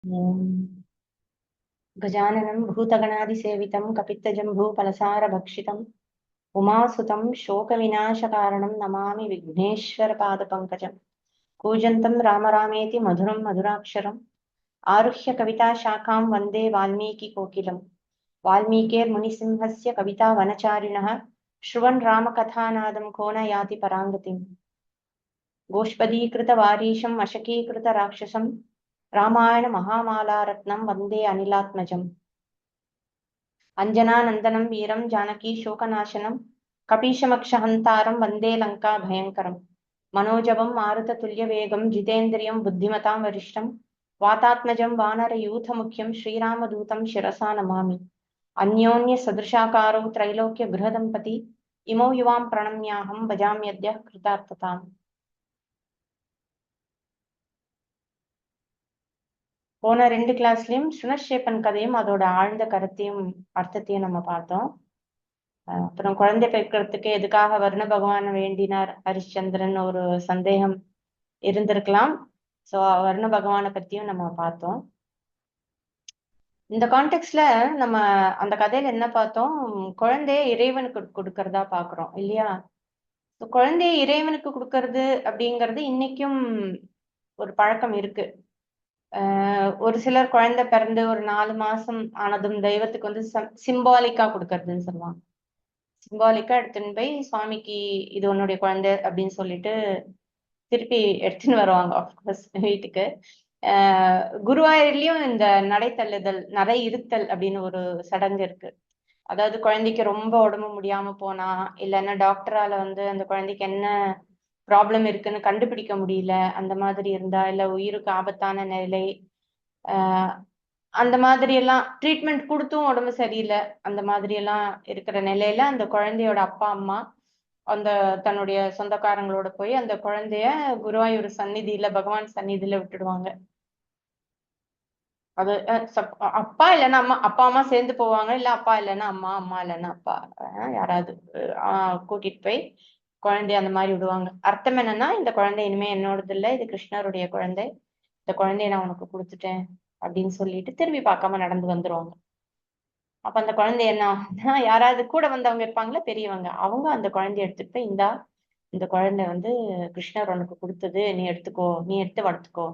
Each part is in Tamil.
ॐ गजाननं भूतगणादिसेवितं कपित्तजम्बूफलसारभक्षितम् उमासुतं शोकविनाशकारणं नमामि विघ्नेश्वरपादपङ्कजं। कूजन्तं राम रामेति मधुरं मधुराक्षरम् आरुह्य कविताशाखां वन्दे वाल्मीकिकोकिलं। वाल्मीकेर्मुनिसिंहस्य कवितावनचारिणः शृण्वन् रामकथानादं को न याति पराङ्गतिम्। गोष्पदीकृतवारीशम् अशकीकृतराक्षसं रामायणमहामालारत्नं वन्दे अनिलात्मजम्। अञ्जनानन्दनं वीरं जानकी शोकनाशनं कपीशमक्षहन्तारं वन्दे लङ्काभयङ्करम्। मनोजवं मारुततुल्यवेगं जितेन्द्रियं बुद्धिमतां वरिष्ठं वातात्मजं वानरयूथमुख्यं श्रीरामदूतं शिरसा नमामि। अन्योन्यसदृशाकारौ त्रैलोक्यगृहदम्पती इमौ युवां प्रणम्याहं भजाम्यद्यः कृतार्थताम्। போன 2 கிளாஸ்லயும் சுனஷேப்பன் கதையும் அதோட ஆழ்ந்த கருத்தையும் அர்த்தத்தையும் நம்ம பார்த்தோம். அப்புறம் குழந்தை பெற்கிறதுக்கு எதுக்காக வருண பகவான் வேண்டினார் ஹரிಶ್ಚಂದ್ರன் ஒரு சந்தேகம் இருந்திருக்கலாம். சோ வருண பகவானை பத்தியும் நம்ம பார்த்தோம். இந்த கான்டெக்ட்ல நம்ம அந்த கதையில என்ன பார்த்தோம், குழந்தைய இறைவனுக்கு கொடுக்கறதா பாக்குறோம் இல்லையா. குழந்தைய இறைவனுக்கு கொடுக்கறது அப்படிங்கிறது இன்னைக்கும் ஒரு பழக்கம் இருக்கு. ஒரு சிலர் குழந்தை பிறந்து ஒரு 4 மாசம் ஆனதும் தெய்வத்துக்கு வந்து சிம்பாலிக்கா கொடுக்கறதுன்னு சொல்லுவாங்க. சிம்பாலிக்கா எடுத்துன்னு போய் சுவாமிக்கு இது உன்னுடைய குழந்தை அப்படின்னு சொல்லிட்டு திருப்பி எடுத்துன்னு வருவாங்க ஆஃப்கோர்ஸ் வீட்டுக்கு. குருவாயூர்லயும் இந்த நடை தள்ளுதல், நடை இருத்தல் அப்படின்னு ஒரு சடங்கு இருக்கு. அதாவது குழந்தைக்கு ரொம்ப உடம்பு முடியாம போனா, இல்லைன்னா டாக்டரால வந்து அந்த குழந்தைக்கு என்ன ப்ராப்ளம் இருக்குன்னு கண்டுபிடிக்க முடியல, அந்த மாதிரி இருந்தா, இல்ல உயிருக்கு ஆபத்தான நிலை, அந்த மாதிரி எல்லாம் ட்ரீட்மெண்ட் கொடுத்தும் உடம்பு சரியில்லை, அந்த மாதிரி எல்லாம் இருக்கிற நிலையில அந்த குழந்தையோட அப்பா அம்மா அந்த தன்னுடைய சொந்தக்காரங்களோட போய் அந்த குழந்தைய குருவாயூர் சந்நிதியில பகவான் சந்நிதியில விட்டுடுவாங்க. அது அப்பா இல்லைன்னா அம்மா, அப்பா அம்மா சேர்ந்து போவாங்க, இல்ல அப்பா இல்லைன்னா அம்மா, அம்மா இல்லைன்னா அப்பா, யாராவது கூட்டிட்டு போய் குழந்தைய அந்த மாதிரி விடுவாங்க. அர்த்தம் என்னன்னா, இந்த குழந்தை இனிமே என்னோடது இல்லை, இது கிருஷ்ணருடைய குழந்தை, இந்த குழந்தைய நான் உனக்கு கொடுத்துட்டேன் அப்படின்னு சொல்லிட்டு திரும்பி பார்க்காம நடந்து வந்துருவாங்க. அப்ப அந்த குழந்தை என்ன ஆகுதுன்னா, யாராவது கூட வந்தவங்க இருப்பாங்களா பெரியவங்க, அவங்க அந்த குழந்தைய எடுத்துட்டு போய் இந்தா இந்த குழந்தை வந்து கிருஷ்ணர் உனக்கு கொடுத்தது, நீ எடுத்துக்கோ, நீ எடுத்து வளர்த்துக்கோ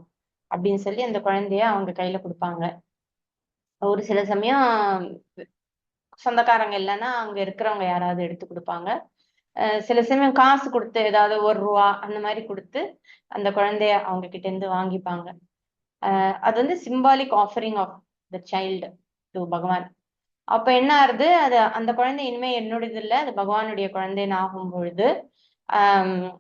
அப்படின்னு சொல்லி அந்த குழந்தைய அவங்க கையில கொடுப்பாங்க. ஒரு சில சமயம் சொந்தக்காரங்க இல்லைன்னா அங்க இருக்கிறவங்க யாராவது எடுத்து கொடுப்பாங்க. சில சமயம் காசு கொடுத்து ஏதாவது 1 ரூபா அந்த மாதிரி கொடுத்து அந்த குழந்தைய அவங்க கிட்ட இருந்து வாங்கிப்பாங்க. அது வந்து symbolic offering of the child to Bhagavan. அப்ப என்ன ஆறுது, அது அந்த குழந்தை இனிமே என்னுடையது இல்லை, அது பகவானுடைய குழந்தைன்னு ஆகும் பொழுது ஆஹ்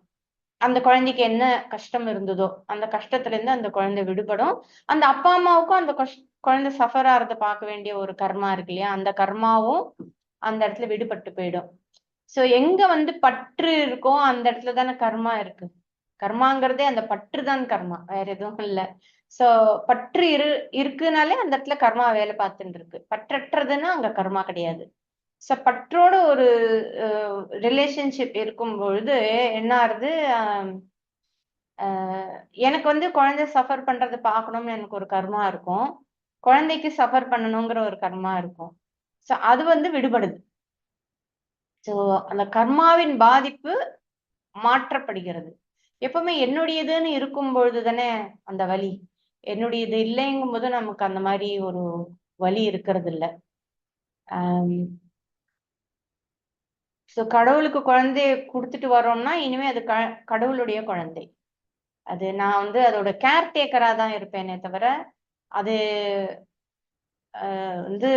அந்த குழந்தைக்கு என்ன கஷ்டம் இருந்ததோ அந்த கஷ்டத்துல இருந்து அந்த குழந்தை விடுபடும். அந்த அப்பா அம்மாவுக்கும் அந்த குழந்தை சஃபர் ஆறத பார்க்க வேண்டிய ஒரு கர்மா இருக்கு இல்லையா, அந்த கர்மாவும் அந்த இடத்துல விடுபட்டு போயிடும். சோ எங்க வந்து பற்று இருக்கோ அந்த இடத்துல தானே கர்மா இருக்கு. கர்மாங்கிறதே அந்த பற்று தான் கர்மா, வேற எதுவும் இல்லை. சோ பற்று இருக்குனாலே அந்த இடத்துல கர்மா வேலை பார்த்துட்டு இருக்கு. பற்றற்றதுன்னா அங்க கர்மா கிடையாது. சோ பற்றோட ஒரு ரிலேஷன்ஷிப் இருக்கும் பொழுது என்ன ஆறுது, எனக்கு வந்து குழந்தை சஃபர் பண்றதை பார்க்கணும்னு எனக்கு ஒரு கர்மா இருக்கும், குழந்தைக்கு சஃபர் பண்ணணுங்கிற ஒரு கர்மா இருக்கும். சோ அது வந்து விடுபடுது. சோ அந்த கர்மாவின் பாதிப்பு மாற்றப்படுகிறது. எப்பவுமே என்னுடையதுன்னு இருக்கும் பொழுது தானே அந்த வலி. என்னுடையது இல்லைங்கும் போது நமக்கு அந்த மாதிரி ஒரு வலி இருக்கிறது இல்லை. சோ கடவுளுக்கு குழந்தைய கொடுத்துட்டு வரோம்னா இனிமே அது கடவுளுடைய குழந்தை. அது நான் வந்து அதோட கேர்டேக்கரா தான் இருப்பேனே தவிர அது வந்து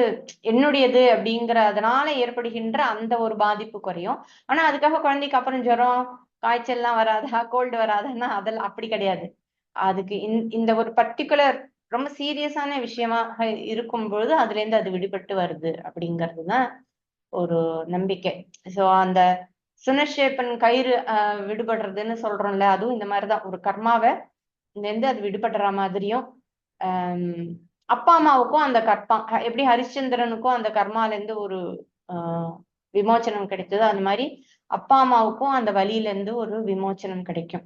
என்னுடையது அப்படிங்கிற அதனால ஏற்படுகின்ற அந்த ஒரு பாதிப்பு குறையும். ஆனா அதுக்காக குழந்தைக்கு அப்புறம் ஜுரம் காய்ச்சல்லாம் வராதா, கோல்டு வராதுன்னா அதெல்லாம் அப்படி கிடையாது. அதுக்கு இந்த ஒரு பர்டிகுலர் ரொம்ப சீரியஸான விஷயமா இருக்கும் பொழுது அதுல இருந்து அது விடுபட்டு வருது அப்படிங்கிறதுதான் ஒரு நம்பிக்கை. சோ அந்த சுனஷேப்பன் கயிறு விடுபடுறதுன்னு சொல்றோம்ல, அதுவும் இந்த மாதிரிதான் ஒரு கர்மாவை இருந்து அது விடுபடுற மாதிரியும், அப்பா அம்மாவுக்கும் அந்த கர்ப்பா எப்படி ஹரிச்சந்திரனுக்கும் அந்த கர்மால இருந்து ஒரு விமோச்சனம் கிடைத்தது, அந்த மாதிரி அப்பா அம்மாவுக்கும் அந்த வழியில இருந்து ஒரு விமோச்சனம் கிடைக்கும்.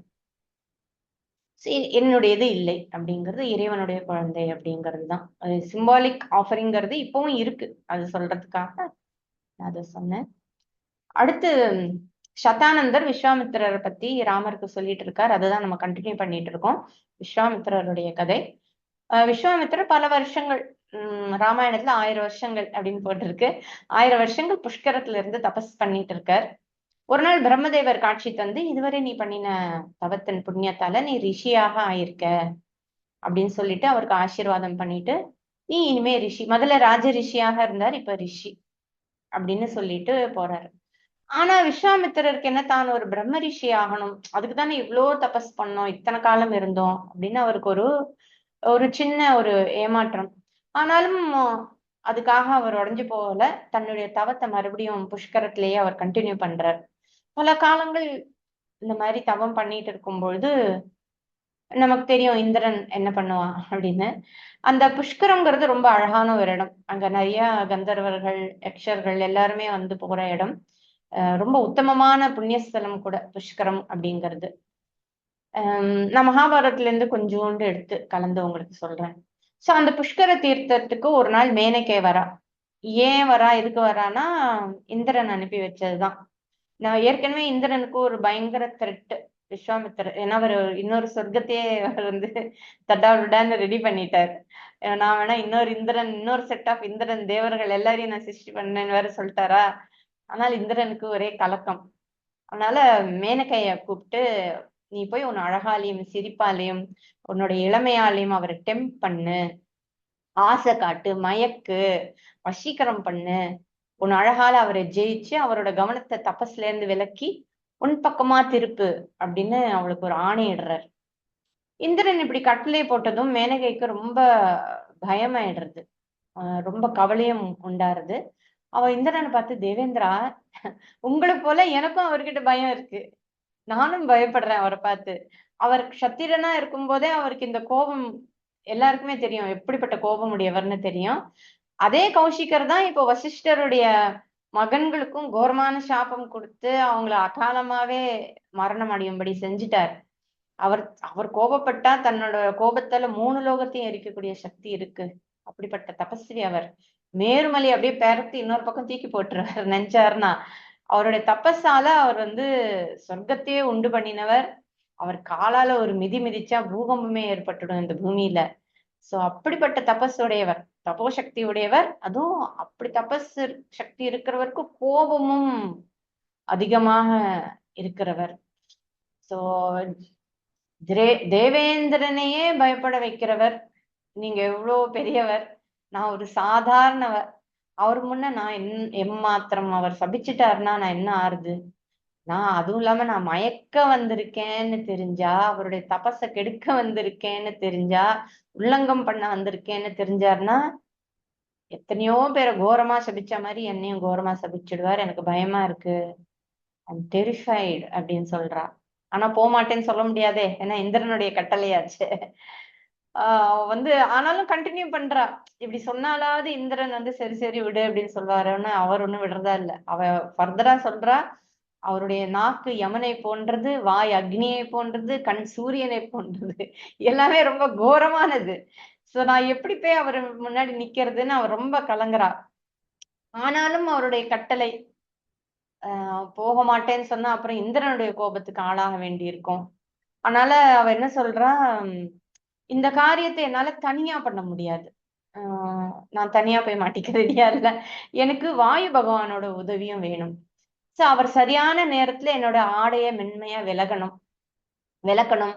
என்னுடையது இல்லை அப்படிங்கிறது இறைவனுடைய குழந்தை அப்படிங்கிறது தான். அது சிம்பாலிக் ஆஃபரிங்கிறது இப்பவும் இருக்கு. அது சொல்றதுக்காக நான் அதை சொன்னேன். அடுத்து சதானந்தர் விஸ்வாமித்திரரை பத்தி ராமருக்கு சொல்லிட்டு இருக்கார். அதுதான் நம்ம கண்டினியூ பண்ணிட்டு இருக்கோம். விஸ்வாமித்திரருடைய கதை. விஸ்வாமித்திரர் பல வருஷங்கள் ராமாயணத்துல 1000 வருஷங்கள் அப்படின்னு போட்டிருக்கு. 1000 வருஷங்கள் புஷ்கரத்துல இருந்து தபஸ் பண்ணிட்டு இருக்கார். ஒரு நாள் பிரம்மதேவர் காட்சி தந்து, இதுவரை நீ பண்ணின தவத்தின் புண்ணியத்தால நீ ரிஷியாக ஆயிருக்க அப்படின்னு சொல்லிட்டு அவருக்கு ஆசீர்வாதம் பண்ணிட்டு, நீ இனிமே ரிஷி, முதல்ல ராஜ ரிஷியாக இருந்தார், இப்ப ரிஷி அப்படின்னு சொல்லிட்டு போறாரு. ஆனா விஸ்வாமித்திரருக்கு என்ன, தான் ஒரு பிரம்ம ரிஷி ஆகணும், அதுக்கு தானே இவ்வளோ தபஸ் பண்ணோம், இத்தனை காலம் இருந்தோம் அப்படின்னு அவருக்கு ஒரு ஒரு சின்ன ஒரு ஏமாற்றம். ஆனாலும் அதுக்காக அவர் உடைஞ்சு போகல. தன்னுடைய தவத்தை மறுபடியும் புஷ்கரத்திலேயே அவர் கண்டினியூ பண்றார். பல காலங்கள் இந்த மாதிரி தவம் பண்ணிட்டு இருக்கும் பொழுது நமக்கு தெரியும் இந்திரன் என்ன பண்ணுவான் அப்படின்னு. அந்த புஷ்கரம்ங்கிறது ரொம்ப அழகான ஒரு இடம். அங்க நிறைய கந்தர்வர்கள், யக்ஷர்கள் எல்லாருமே வந்து போற இடம். ரொம்ப உத்தமமான புண்ணியஸ்தலம் கூட புஷ்கரம் அப்படிங்கிறது. நான் மகாபாரதத்துல இருந்து கொஞ்சோண்டு எடுத்து கலந்து உங்களுக்கு சொல்றேன். சோ அந்த புஷ்கர தீர்த்தத்துக்கு ஒரு நாள் மேனகை வரா. ஏன் வரா, எதுக்கு வரான்னா, இந்திரன் அனுப்பி வச்சதுதான். நான் ஏற்கனவே இந்திரனுக்கு ஒரு பயங்கர த்ரெட் விஸ்வாமித்திரர். ஏன்னா அவர் இன்னொரு சொர்க்கத்தையே அவர் வந்து தட்டாவிடான்னு ரெடி பண்ணிட்டார். நான் வேணா இன்னொரு இந்திரன், இன்னொரு செட் ஆஃப் இந்திரன் தேவர்கள் எல்லாரையும் நான் சிருஷ்டி பண்ணேன்னு வேற சொல்லிட்டாரா. ஆனால் இந்திரனுக்கு ஒரே கலக்கம். அதனால மேனகைய கூப்பிட்டு, நீ போய் உன் அழகாலையும் சிரிப்பாலையும் உன்னோட இளமையாலையும் அவரை டெம்ப் பண்ணு, ஆசை காட்டு, மயக்கு, வசீகரம் பண்ணு, உன் அழகால அவரை ஜெயிச்சு அவரோட கவனத்தை தபஸ்ல இருந்து விலக்கி உன் பக்கமா திருப்பு அப்படின்னு அவளுக்கு ஒரு ஆணையிடுறார். இந்திரன் இப்படி கட்டளை போட்டதும் மேனகைக்கு ரொம்ப பயமாயிடுறது. ரொம்ப கவலையும் உண்டாருது. அவ இந்திரனை பார்த்து, தேவேந்திரா, உங்களை போல எனக்கும் அவர்கிட்ட பயம் இருக்கு, நானும் பயப்படுறேன் அவரை பார்த்து. அவர் சத்திரனா இருக்கும் போதே அவருக்கு இந்த கோபம் எல்லாருக்குமே தெரியும், எப்படிப்பட்ட கோபம் உடையவர்னு தெரியும். அதே கௌஷிகர் தான் இப்போ வசிஷ்டருடைய மகன்களுக்கும் கோரமான சாபம் கொடுத்து அவங்கள அகாலமாவே மரணம் அடையும்படி செஞ்சுட்டார். அவர் அவர் கோபப்பட்டா தன்னோட கோபத்தால 3 லோகத்தையும் எரிக்கக்கூடிய சக்தி இருக்கு. அப்படிப்பட்ட தபஸ்வி அவர். மேருமலை அப்படியே பெயர்த்து இன்னொரு பக்கம் தூக்கி போட்டுருவார் நினைச்சாருன்னா. அவருடைய தபஸால அவர் வந்து சொர்க்கத்தையே உண்டு பண்ணினவர். அவர் காலால ஒரு மிதி மிதிச்சா பூகம்பமே ஏற்பட்டுடும் இந்த பூமியில. சோ அப்படிப்பட்ட தபஸ் உடையவர், தபோ சக்தி உடையவர். அதுவும் அப்படி தபஸ் சக்தி இருக்கிறவருக்கு கோபமும் அதிகமாக இருக்கிறவர். சோ தேவேந்திரனையே பயப்பட வைக்கிறவர். நீங்க எவ்வளவு பெரியவர், நான் ஒரு சாதாரணவர். அவர் முன்ன நான் எம்மாத்திரம், அவர் சபிச்சுட்டாருன்னா நான் என்ன ஆறுது. நான் அதுவும் இல்லாம நான் மயக்க வந்திருக்கேன்னு தெரிஞ்சா, அவருடைய தபஸ கெடுக்க வந்திருக்கேன்னு தெரிஞ்சா, உல்லங்கம் பண்ண வந்திருக்கேன்னு தெரிஞ்சாருன்னா, எத்தனையோ பேரை கோரமா சபிச்ச மாதிரி என்னையும் கோரமா சபிச்சிடுவார். எனக்கு பயமா இருக்கு, ஐம் டெரிஃபைடு அப்படின்னு சொல்றா. ஆனா போமாட்டேன்னு சொல்ல முடியாதே, ஏன்னா இந்திரனுடைய கட்டளையாச்சு. வந்து ஆனாலும் கண்டினியூ பண்றா. இப்படி சொன்னாலாவது இந்திரன் வந்து சரி சரி விடு அப்படின்னு சொல்வாருன்னு அவர் ஒண்ணும் விடுறதா இல்ல. அவ ஃபர்தரா சொல்றா, அவருடைய நாக்கு யமனை போன்றது, வாய் அக்னியை போன்றது, கண் சூரியனை போன்றது, எல்லாமே ரொம்ப கோரமானது. சோ நான் எப்படி போய் அவர் முன்னாடி நிக்கிறதுன்னு அவர் ரொம்ப கலங்குறா. ஆனாலும் அவருடைய கட்டளை, போக மாட்டேன்னு சொன்னா அப்புறம் இந்திரனுடைய கோபத்துக்கு ஆளாக வேண்டி இருக்கும். அதனால அவ என்ன சொல்றா, இந்த காரியத்தை என்னால தனியா பண்ண முடியாது. நான் தனியா போய் மாட்டிக்க ரெடியா இல்ல. எனக்கு வாயு பகவானோட உதவியும் வேணும். சோ அவர் சரியான நேரத்துல என்னோட ஆடைய மென்மையா விளக்கணும்.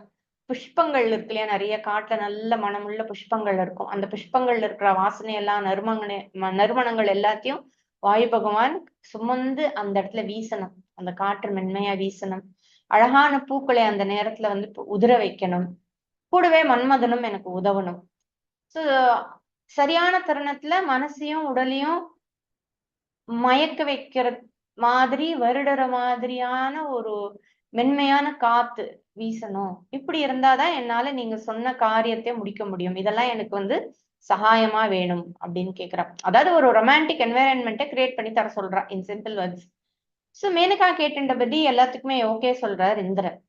புஷ்பங்கள் இருக்கு இல்லையா, நிறைய காட்டுல நல்ல மனமுள்ள புஷ்பங்கள் இருக்கும். அந்த புஷ்பங்கள்ல இருக்கிற வாசனை எல்லாம் நறுமணங்கள் எல்லாத்தையும் வாயு பகவான் சுமந்து அந்த இடத்துல வீசணும். அந்த காற்று மென்மையா வீசணும். அழகான பூக்களை அந்த நேரத்துல வந்து உதிர வைக்கணும். கூடவே மன்மதனும் எனக்கு உதவணும். சோ சரியான தருணத்துல மனசையும் உடலையும் மயக்க வைக்கிற மாதிரி, வருடுற மாதிரியான ஒரு மென்மையான காத்து வீசணும். இப்படி இருந்தாதான் என்னால நீங்க சொன்ன காரியத்தை முடிக்க முடியும். இதெல்லாம் எனக்கு வந்து சகாயமா வேணும் அப்படின்னு கேக்குறா. அதாவது ஒரு ரொமான்டிக் என்வைரன்மெண்ட்டை கிரியேட் பண்ணி தர சொல்றா in simple words. So Menaka கேட்டுண்டபடி எல்லாத்துக்குமே ஓகே சொல்றார் இந்திரன்.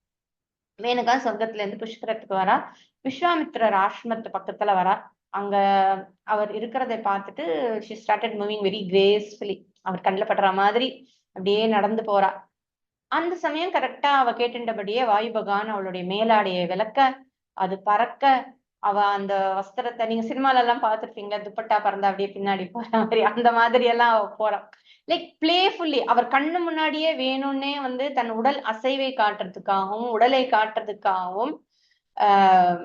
மேனகா சொர்க்கத்துல இருந்து புஷ்கரத்துக்கு வரா. விஸ்வாமித்திரர் ஆசிரமத்து பக்கத்துல வரா. அங்க அவர் இருக்கிறதை பார்த்துட்டு she started moving very gracefully. அவர் கண்ணில் படுற மாதிரி அப்படியே நடந்து போறா. அந்த சமயம் கரெக்டா அவ கேட்டுண்டபடியே வாயு பகவான் அவளுடைய மேலாடையை விளக்க, அது பறக்க, அவ அந்த வஸ்திரத்தை நீங்க சினிமால எல்லாம் பார்த்திருப்பீங்க, துப்பட்டா பறந்தா அப்படியே பின்னாடி போற மாதிரி, அந்த மாதிரி எல்லாம் அவ போறா. லைக் பிளேஃபுல்லி அவர் கண்ணு முன்னாடியே வேணும்னே வந்து தன் உடல் அசைவை காட்டுறதுக்காகவும் உடலை காட்டுறதுக்காகவும் ஆஹ்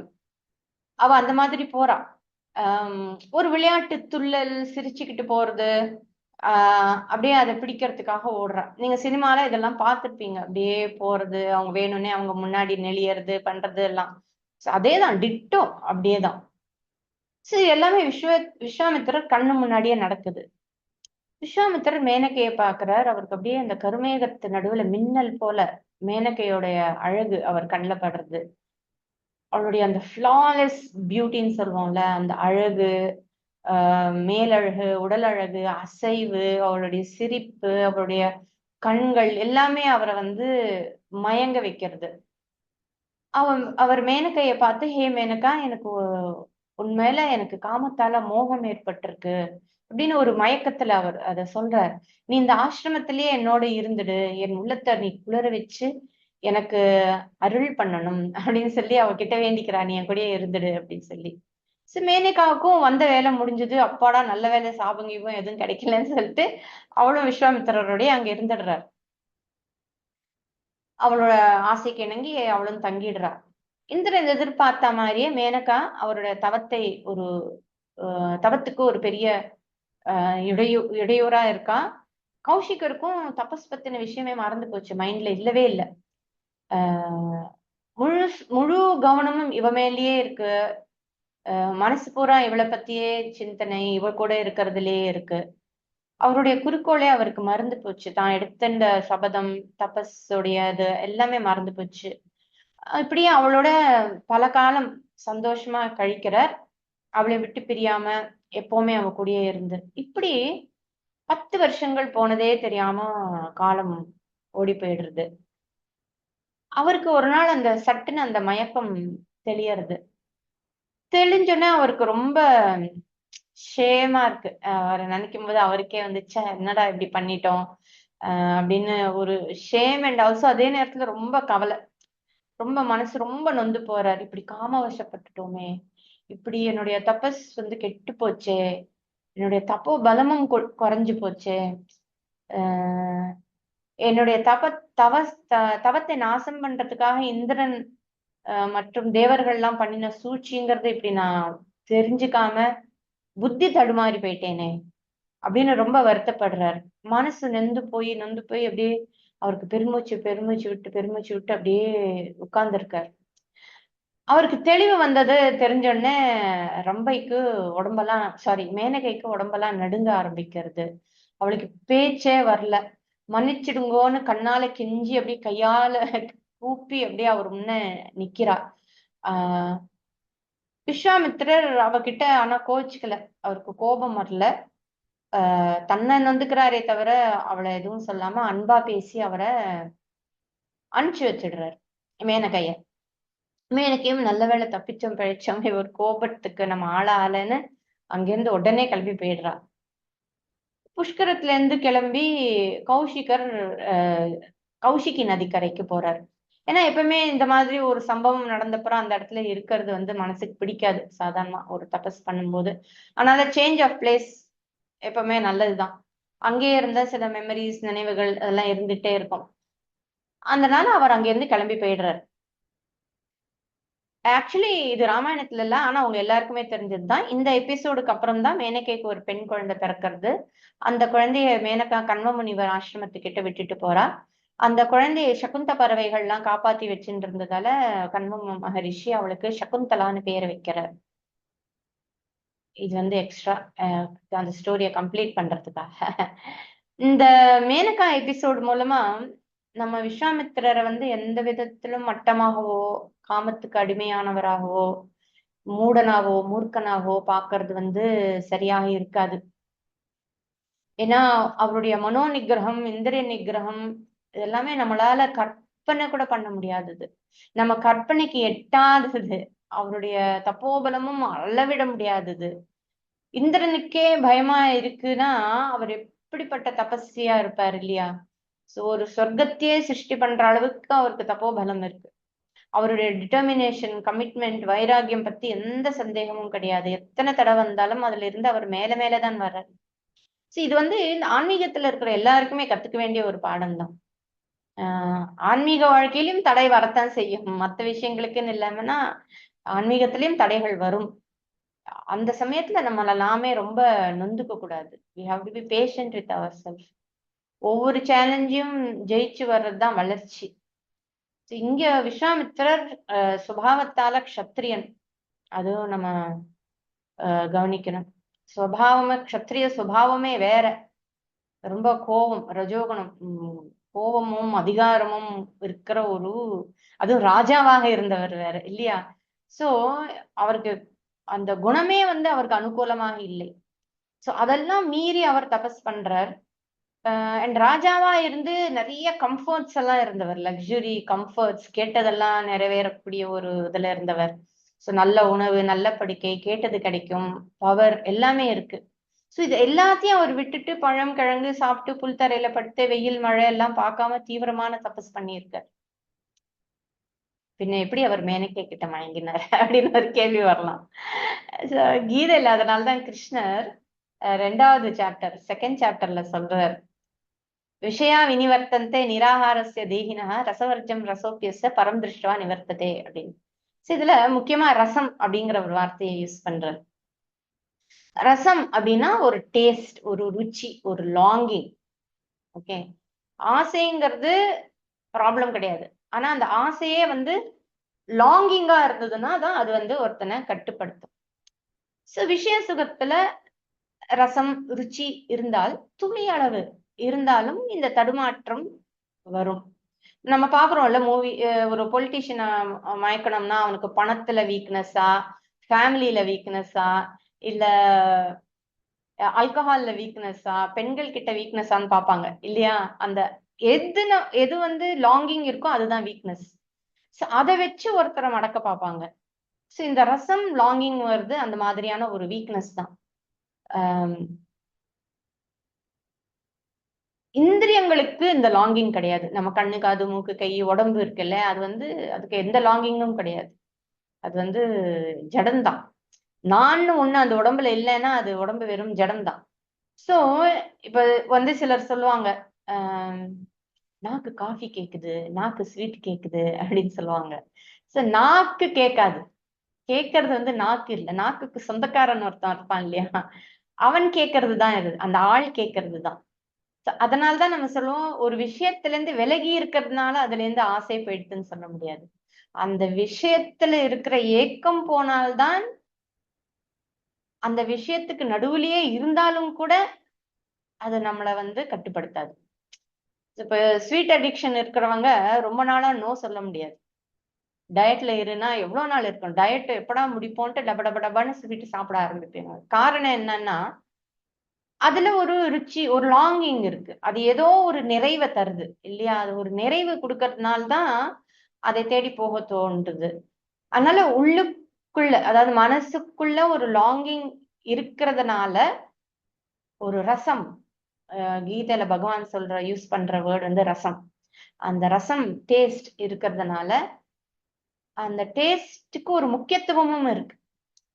அவ அந்த மாதிரி போறா. ஒரு விளையாட்டு துள்ளல், சிரிச்சுக்கிட்டு போறது, அப்படியே அதை பிடிக்கிறதுக்காக ஓடுறா. நீங்க சினிமால இதெல்லாம் பார்த்திருப்பீங்க, அப்படியே போறது, அவங்க வேணும்னே அவங்க முன்னாடி நெளியறது பண்றது எல்லாம். அதேதான் டிட்டோ, அப்படியேதான். சரி, எல்லாமே விஸ்வாமித்திரர் கண்ணு முன்னாடியே நடக்குது. விஸ்வாமித்திரர் மேனகையை பாக்குறார். அவருக்கு அப்படியே அந்த கருமேகத்து நடுவுல மின்னல் போல மேனகையோடைய அழகு அவர் கண்ணுல படுறது. அவளுடைய அந்த ஃபிளாலெஸ் பியூட்டின்னு சொல்லுவோம்ல, அந்த அழகு, மேலழகு, உடல் அழகு, அசைவு, அவளுடைய சிரிப்பு, அவளுடைய கண்கள் எல்லாமே அவரை வந்து மயங்க வைக்கிறது. அவர் மேனகையை பார்த்து, ஹே மேனகா, எனக்கு உண்மையில எனக்கு காமத்தால மோகம் ஏற்பட்டிருக்கு அப்படின்னு ஒரு மயக்கத்துல அவர் அத சொல்றார். நீ இந்த ஆசிரமத்திலேயே என்னோட இருந்துடு, என் உள்ளத்தை நீ குளிர வச்சு எனக்கு அருள் பண்ணணும் அப்படின்னு சொல்லி அவகிட்ட வேண்டிக்கிறா, நீ என் கூடயே இருந்துடு அப்படின்னு சொல்லி. மேனகாவுக்கும் வந்த வேலை முடிஞ்சது, அப்பாடா நல்ல வேலை, சாபங்கீபம் எதுவும் கிடைக்கலன்னு சொல்லிட்டு அவளும் விஸ்வாமித்திரருடைய அங்க இருந்துடுறார். அவளோட ஆசைக்கு இணங்கி அவளும் தங்கிடுறா. இந்திரன் எதிர்பார்த்த மாதிரியே மேனகா அவருடைய தவத்தை ஒரு தவத்துக்கு ஒரு பெரிய இடையூறா இருக்கா. கௌஷிகருக்கும் தபஸ் பத்தின விஷயமே மறந்து போச்சு, மைண்ட்ல இல்லவே இல்லை. முழு முழு கவனமும் இவ மேலேயே இருக்கு. மனசு பூரா இவளை பத்தியே சிந்தனை, இவ கூட இருக்கிறதுலயே இருக்கு. அவருடைய குறிக்கோளே அவருக்கு மறந்து போச்சு. தான் எடுத்த இந்த சபதம், தபஸுடைய இது எல்லாமே மறந்து போச்சு. இப்படியே அவளோட பல காலம் சந்தோஷமா கழிக்கிறார். அவளை விட்டு பிரியாம எப்பவுமே அவ கூடயே இருந்து இப்படி 10 வருஷங்கள் போனதே தெரியாம காலம் ஓடி போயிடுறது. அவருக்கு ஒரு நாள் அந்த சட்டுன்னு அந்த மயக்கம் தெளியறது. தெளிஞ்சோன்னே அவருக்கு ரொம்ப ஷேமா இருக்கு. அவரை நினைக்கும் போது அவருக்கே வந்துச்சா, என்னடா இப்படி பண்ணிட்டோம் அப்படின்னு ஒரு ஷேம் அண்ட் ஆல்சோ அதே நேரத்துல ரொம்ப கவலை. ரொம்ப மனசு ரொம்ப நொந்து போறாரு. இப்படி காம வசப்பட்டுட்டோமே, இப்படி என்னுடைய தபஸ் வந்து கெட்டு போச்சே, என்னுடைய தப்போ பலமும் குறைஞ்சு போச்சே, ஆஹ் என்னுடைய தவத்தை நாசம் பண்றதுக்காக இந்திரன் மற்றும் தேவர்கள் எல்லாம் பண்ணின சூழ்ச்சிங்கிறத இப்படி நான் தெரிஞ்சுக்காம புத்தி தடுமாறி போயிட்டேனே அப்படின்னு ரொம்ப வருத்தப்படுறாரு. மனசு நொந்து போய் அப்படியே அவருக்கு பெருமூச்சு விட்டு அப்படியே உட்கார்ந்துருக்காரு. அவருக்கு தெளிவு வந்தது தெரிஞ்சோடனே ரம்பைக்கு உடம்பெல்லாம் மேனகைக்கு உடம்பெல்லாம் நடுங்க ஆரம்பிக்கிறது. அவளுக்கு பேச்சே வரல. மன்னிச்சிடுங்கோன்னு கண்ணால கெஞ்சி அப்படியே கையால கூப்பி அப்படியே அவர் முன்ன நிக்கிறா. ஆஹ் விஸ்வாமித்திரர் அவகிட்ட ஆனா கோச்சுக்கல, அவருக்கு கோபம் வரல. தன்னை நொந்துக்கிறாரே தவிர அவளை எதுவும் சொல்லாம அன்பா பேசி அவரை அனுப்பிச்சு வச்சிடுறாரு மேனகைய. மேனகையும் நல்ல வேளை தப்பிச்சோம் பிழைச்சோம், இவர் கோபத்துக்கு நம்ம ஆளன்னு அங்கிருந்து உடனே கிளம்பி போயிடுறா. புஷ்கரத்துல இருந்து கிளம்பி கௌஷிகர் கௌஷிகி நதிக்கரைக்கு போறார். ஏன்னா எப்பவுமே இந்த மாதிரி ஒரு சம்பவம் நடந்தப்புறம் அந்த இடத்துல இருக்கிறது வந்து மனசுக்கு பிடிக்காது சாதாரணமா ஒரு தபஸ் பண்ணும்போது. அதனால சேஞ்ச் ஆஃப் பிளேஸ் எப்பவுமே நல்லதுதான். அங்கேயே இருந்தா சில மெமரிஸ், நினைவுகள் அதெல்லாம் இருந்துட்டே இருக்கும். அதனால அவர் அங்கிருந்து கிளம்பி போயிடுறாரு. ஆக்சுவலி இது ராமாயணத்துல இல்ல, ஆனா அவங்க எல்லாருக்குமே தெரிஞ்சதுதான். இந்த எபிசோடுக்கு அப்புறம் தான் மேனகைக்கு ஒரு பெண் குழந்தை பிறக்கிறது. அந்த குழந்தைய மேனகா கண்வ முனிவர் ஆசிரமத்துக்கிட்ட விட்டுட்டு போறா. அந்த குழந்தைய சகுந்த பறவைகள்லாம் காப்பாத்தி வச்சுட்டு இருந்ததால கண்வ மகரிஷி அவளுக்கு சகுந்தலான்னு பேரை வைக்கிறார். இது வந்து எக்ஸ்ட்ரா அந்த ஸ்டோரியை கம்ப்ளீட் பண்றதுக்காக. இந்த மேனகா எபிசோடு மூலமா நம்ம விஸ்வாமித்திரரை வந்து எந்த விதத்திலும் மட்டமாகவோ, காமத்துக்கு அடிமையானவராகவோ, மூடனாகவோ, மூர்க்கனாகவோ பாக்குறது வந்து சரியாக இருக்காது. ஏன்னா அவருடைய மனோ நிகிரகம், இந்திரிய நிகிரகம், இதெல்லாமே நம்மளால கற்பனை கூட பண்ண முடியாதது, நம்ம கற்பனைக்கு எட்டாதது, அவருடைய தப்போபலமும் அளவிட முடியாதது. இந்திரனுக்கே பயமா இருக்குன்னா அவர் எப்படிப்பட்ட தபஸ்வியா இருப்பார் இல்லையா? சோ ஒரு சொர்க்கத்தையே சிருஷ்டி பண்ற அளவுக்கு அவருக்கு தப்போபலம் இருக்கு. அவருடைய டிட்டர்மினேஷன், கமிட்மெண்ட், வைராகியம் பத்தி எந்த சந்தேகமும் கிடையாது. எத்தனை தடவை வந்தாலும் அதுல இருந்து அவர் மேல மேலதான் வர்றார். இது இந்த ஆன்மீகத்துல இருக்கிற எல்லாருக்குமே கத்துக்க வேண்டிய ஒரு பாடம் தான். ஆன்மீக வாழ்க்கையிலும் தடை வரத்தான் செய்யும். மற்ற விஷயங்களுக்குன்னு இல்லாமன்னா ஆன்மீகத்திலயும் தடைகள் வரும். அந்த சமயத்துல நம்மள நாமே ரொம்ப நொந்துக்க கூடாது. we have to be patient with ourselves. ஒவ்வொரு சேலஞ்சையும் ஜெயிச்சு வர்றதுதான் வளர்ச்சி. இங்க விஸ்வாமித்திரர் சுபாவத்தால க்ஷத்ரியன், அதுவும் நம்ம கவனிக்கணும். க்ஷத்ரிய சுபாவமே வேற. ரொம்ப கோபம், ரஜோகுணம், கோபமும் அதிகாரமும் இருக்கிற அதுவும் ராஜாவாக இருந்தவர் வேற இல்லையா? சோ அவருக்கு அந்த குணமே அவருக்கு அனுகூலமாக இல்லை. சோ அதெல்லாம் மீறி அவர் தபஸ் பண்றார். அண்ட் ராஜாவா இருந்து நிறைய கம்ஃபர்ட்ஸ் எல்லாம் இருந்தவர், லக்ஸுரி கம்ஃபர்ட்ஸ், கேட்டதெல்லாம் நிறைவேறக்கூடிய ஒரு இதுல இருந்தவர். சோ நல்ல உணவு, நல்ல படுக்கை, கேட்டது கிடைக்கும், பவர் எல்லாமே இருக்கு. சோ இது எல்லாத்தையும் அவர் விட்டுட்டு பழம் கிழங்கு சாப்பிட்டு புல்தரையில படுத்து வெயில் மழை எல்லாம் பார்க்காம தீவிரமான தபஸ் பண்ணியிருக்கார். பின்ன எப்படி அவர் மேனகை கிட்ட மயங்கினார் அப்படின்னு ஒரு கேள்வி வரலாம். கீதையில அதனால்தான் கிருஷ்ணர் 2வது சாப்டர், 2nd சாப்டர்ல சொல்றார், விஷயா வினிவர்த்தந்தே நிராகாரஸ்ய தேகினா ரசவர்ஜம் ரசோப்பியஸ்ய பரம் திருஷ்டுவா நிவர்த்ததே அப்படின்னு. இதுல முக்கியமா ரசம் அப்படிங்கிற ஒரு வார்த்தையை யூஸ் பண்றார். ரசம் அப்படின்னா ஒரு டேஸ்ட், ஒரு ருச்சி, ஒரு லாங்கிங். ஓகே, ஆசைங்கிறது ப்ராப்ளம் கிடையாது. ஆனா அந்த ஆசையே லாங்கிங்கா இருந்ததுன்னா தான் அது ஒருத்தனை கட்டுப்படுத்தும். சோ விஷய சுகத்துல ரசம் ருச்சி இருந்தால் துளி அளவு இருந்தாலும் இந்த தடுமாற்றம் வரும். நம்ம பாக்குறோம்ல மூவி, ஒரு பொலிட்டிஷியனை மயக்கணும்னா அவனுக்கு பணத்துல வீக்னஸா, ஃபேமிலியில வீக்னஸா, இல்ல ஆல்கஹால்ல வீக்னஸா, பெண்கள் கிட்ட வீக்னஸான்னு பாப்பாங்க இல்லையா? அந்த எது லாங்கிங் இருக்கோ அதுதான் வீக்னஸ். அதை வச்சு ஒருத்தரை மடக்க பார்ப்பாங்க. சோ இந்த ரசம் லாங்கிங் வருது, அந்த மாதிரியான ஒரு வீக்னஸ் தான். இந்திரியங்களுக்கு இந்த லாங்கிங் கிடையாது. நம்ம கண்ணு, காது, மூக்கு, கை, உடம்பு இருக்குல்ல, அதுக்கு எந்த லாங்கிங்கும் கிடையாது. அது ஜடம்தான். நான் ஒண்ணு அந்த உடம்புல இல்லைன்னா அது உடம்பு வெறும் ஜடம்தான். சோ இப்ப சிலர் சொல்லுவாங்க, நாக்கு காஃபி கேக்குது, நாக்கு ஸ்வீட் கேக்குது அப்படின்னு சொல்லுவாங்க. சோ நாக்கு கேட்காது. கேட்கறது நாக்கு இல்ல, நாக்குக்கு சொந்தக்காரன் ஒருத்தன் இருப்பான் இல்லையா, அவன் கேட்கறது தான் இது, அந்த ஆள் கேட்கறது தான். அதனாலதான் நம்ம சொல்லுவோம், ஒரு விஷயத்துல இருந்து விலகி இருக்கிறதுனால அதுல இருந்து ஆசை போயிடுதுன்னு சொல்ல முடியாது. அந்த விஷயத்துல இருக்கிற ஏக்கம் போனால்தான், அந்த விஷயத்துக்கு நடுவுலயே இருந்தாலும் கூட அது நம்மள கட்டுப்படுத்தாது. இப்ப ஸ்வீட் அடிக்ஷன் இருக்கிறவங்க ரொம்ப நாளா நோ சொல்ல முடியாது. டயட்ல இருன்னா எவ்வளவு நாள் இருக்கும், டயட் எப்படா முடிப்போன்ட்டு டப டப டபான்னு ஸ்வீட் சாப்பிட ஆரம்பிப்பீங்க. காரணம் என்னன்னா அதுல ஒரு ருச்சி, ஒரு லாங்கிங் இருக்கு. அது ஏதோ ஒரு நிறைவை தருது இல்லையா? அது ஒரு நிறைவு கொடுக்கறதுனால்தான் அதை தேடி போக தோன்றுது. அதனால உள்ளுக்குள்ள, அதாவது மனசுக்குள்ள ஒரு லாங்கிங் இருக்கிறதுனால ஒரு ரசம், கீதையில பகவான் யூஸ் பண்ற வேர்டு ரசம். அந்த ரசம் டேஸ்ட் இருக்கிறதுனால அந்த டேஸ்டுக்கு ஒரு முக்கியத்துவமும் இருக்கு.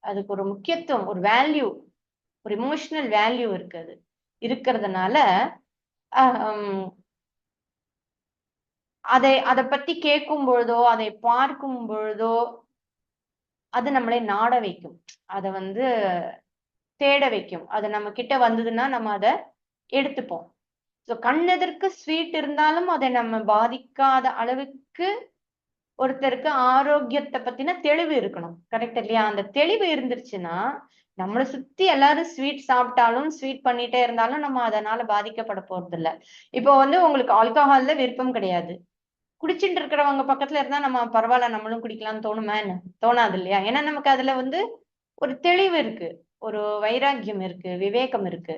அதுக்கு ஒரு முக்கியத்துவம், ஒரு வேல்யூ, ஒரு இமோஷனல் வேல்யூ இருக்கு. அது இருக்கிறதுனால அதை பத்தி கேட்கும் பொழுதோ, அதை பார்க்கும் பொழுதோ அது நம்மளை நாட வைக்கும், அதை தேட வைக்கும். அது நம்ம கிட்ட வந்ததுன்னா நம்ம அதை எடுத்துப்போம். சோ கண்ணெதற்கு ஸ்வீட் இருந்தாலும் அதை நம்ம பாதிக்காத அளவுக்கு ஒருத்தருக்கு ஆரோக்கியத்தை பத்தின தெளிவு இருக்கணும். கரெக்ட் இல்லையா? அந்த தெளிவு இருந்துருச்சுன்னா நம்மளை சுத்தி எல்லாரும் ஸ்வீட் சாப்பிட்டாலும், ஸ்வீட் பண்ணிட்டே இருந்தாலும் நம்ம அதனால பாதிக்கப்பட போறது இல்ல. இப்போ உங்களுக்கு ஆல்கஹால்ல விருப்பம் கிடையாது, குடிச்சுட்டு இருக்கிறவங்க பக்கத்துல இருந்தா நம்ம பரவாயில்ல நம்மளும் குடிக்கலாம்னு தோணுமா என்ன? தோணாது இல்லையா? ஏன்னா நமக்கு அதுல ஒரு தெளிவு இருக்கு, ஒரு வைராக்கியம் இருக்கு, விவேகம் இருக்கு.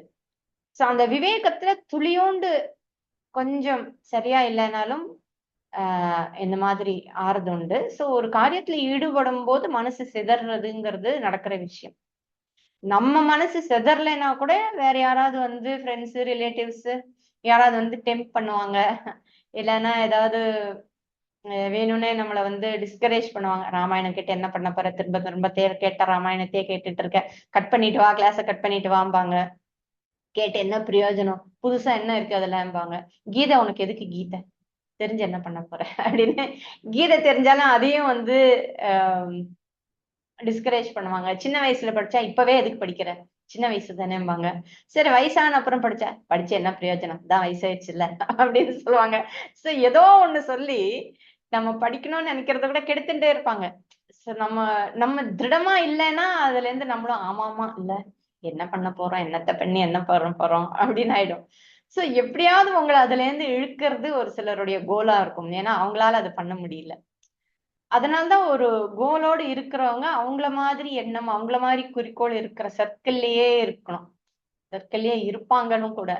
சோ அந்த விவேகத்துல துளியோண்டு கொஞ்சம் சரியா இல்லைனாலும் இந்த மாதிரி ஆறுது உண்டு. சோ ஒரு காரியத்துல ஈடுபடும் போது மனசு சிதறதுங்கிறது நடக்கிற விஷயம். நம்ம மனசு சிதறலைன்னா கூட வேற யாராவது வந்து ஃப்ரெண்ட்ஸ், ரிலேட்டிவ்ஸ் யாராவது வந்து டெம்ப் பண்ணுவாங்க. இல்லைன்னா ஏதாவது வேணும்னே நம்மள வந்து டிஸ்கரேஜ் பண்ணுவாங்க. ராமாயணம் கேட்டு என்ன பண்ண போற? திரும்ப திரும்ப கேட்ட ராமாயணத்தையே கேட்டுட்டு இருக்க. கட் பண்ணிட்டு வா, கிளாஸ கட் பண்ணிட்டு வாம்பாங்க. கேட்டு என்ன பிரயோஜனம்? புதுசா என்ன இருக்கு அதுலம்பாங்க. கீதை உனக்கு எதுக்கு கீதை? தெரிஞ்சு என்ன பண்ண போற? அப்படின்னு கீதை தெரிஞ்சாலும் அதையும் வந்து டிஸ்கரேஜ் பண்ணுவாங்க. சின்ன வயசுல படிச்சா இப்பவே எதுக்கு படிக்கிற? சின்ன வயசு தானேம்பாங்க. சரி வயசான அப்புறம் படிச்சு என்ன பிரயோஜனம்? தான் வயசாயிடுச்சு இல்ல அப்படின்னு சொல்லுவாங்க. சோ ஏதோ ஒண்ணு சொல்லி நம்ம படிக்கணும்னு நினைக்கிறத விட கெடுத்துட்டே இருப்பாங்க. சோ நம்ம நம்ம திருடமா இல்லைன்னா அதுல இருந்து நம்மளும் ஆமாமா இல்ல என்ன பண்ண போறோம்? என்னத்த பண்ணி என்ன போறோம் அப்படின்னு ஆயிடும். சோ எப்படியாவது உங்களை அதுல இருந்து இழுக்கிறது ஒரு சிலருடைய கோலா இருக்கும். ஏன்னா அவங்களால அது பண்ண முடியல. அதனாலதான் ஒரு கோலோடு இருக்கிறவங்க அவங்கள மாதிரி எண்ணம், அவங்கள மாதிரி குறிக்கோள் இருக்கிற சர்க்கிள்லயே இருக்கணும். சர்க்கிள்லயே இருப்பாங்கன்னு கூட.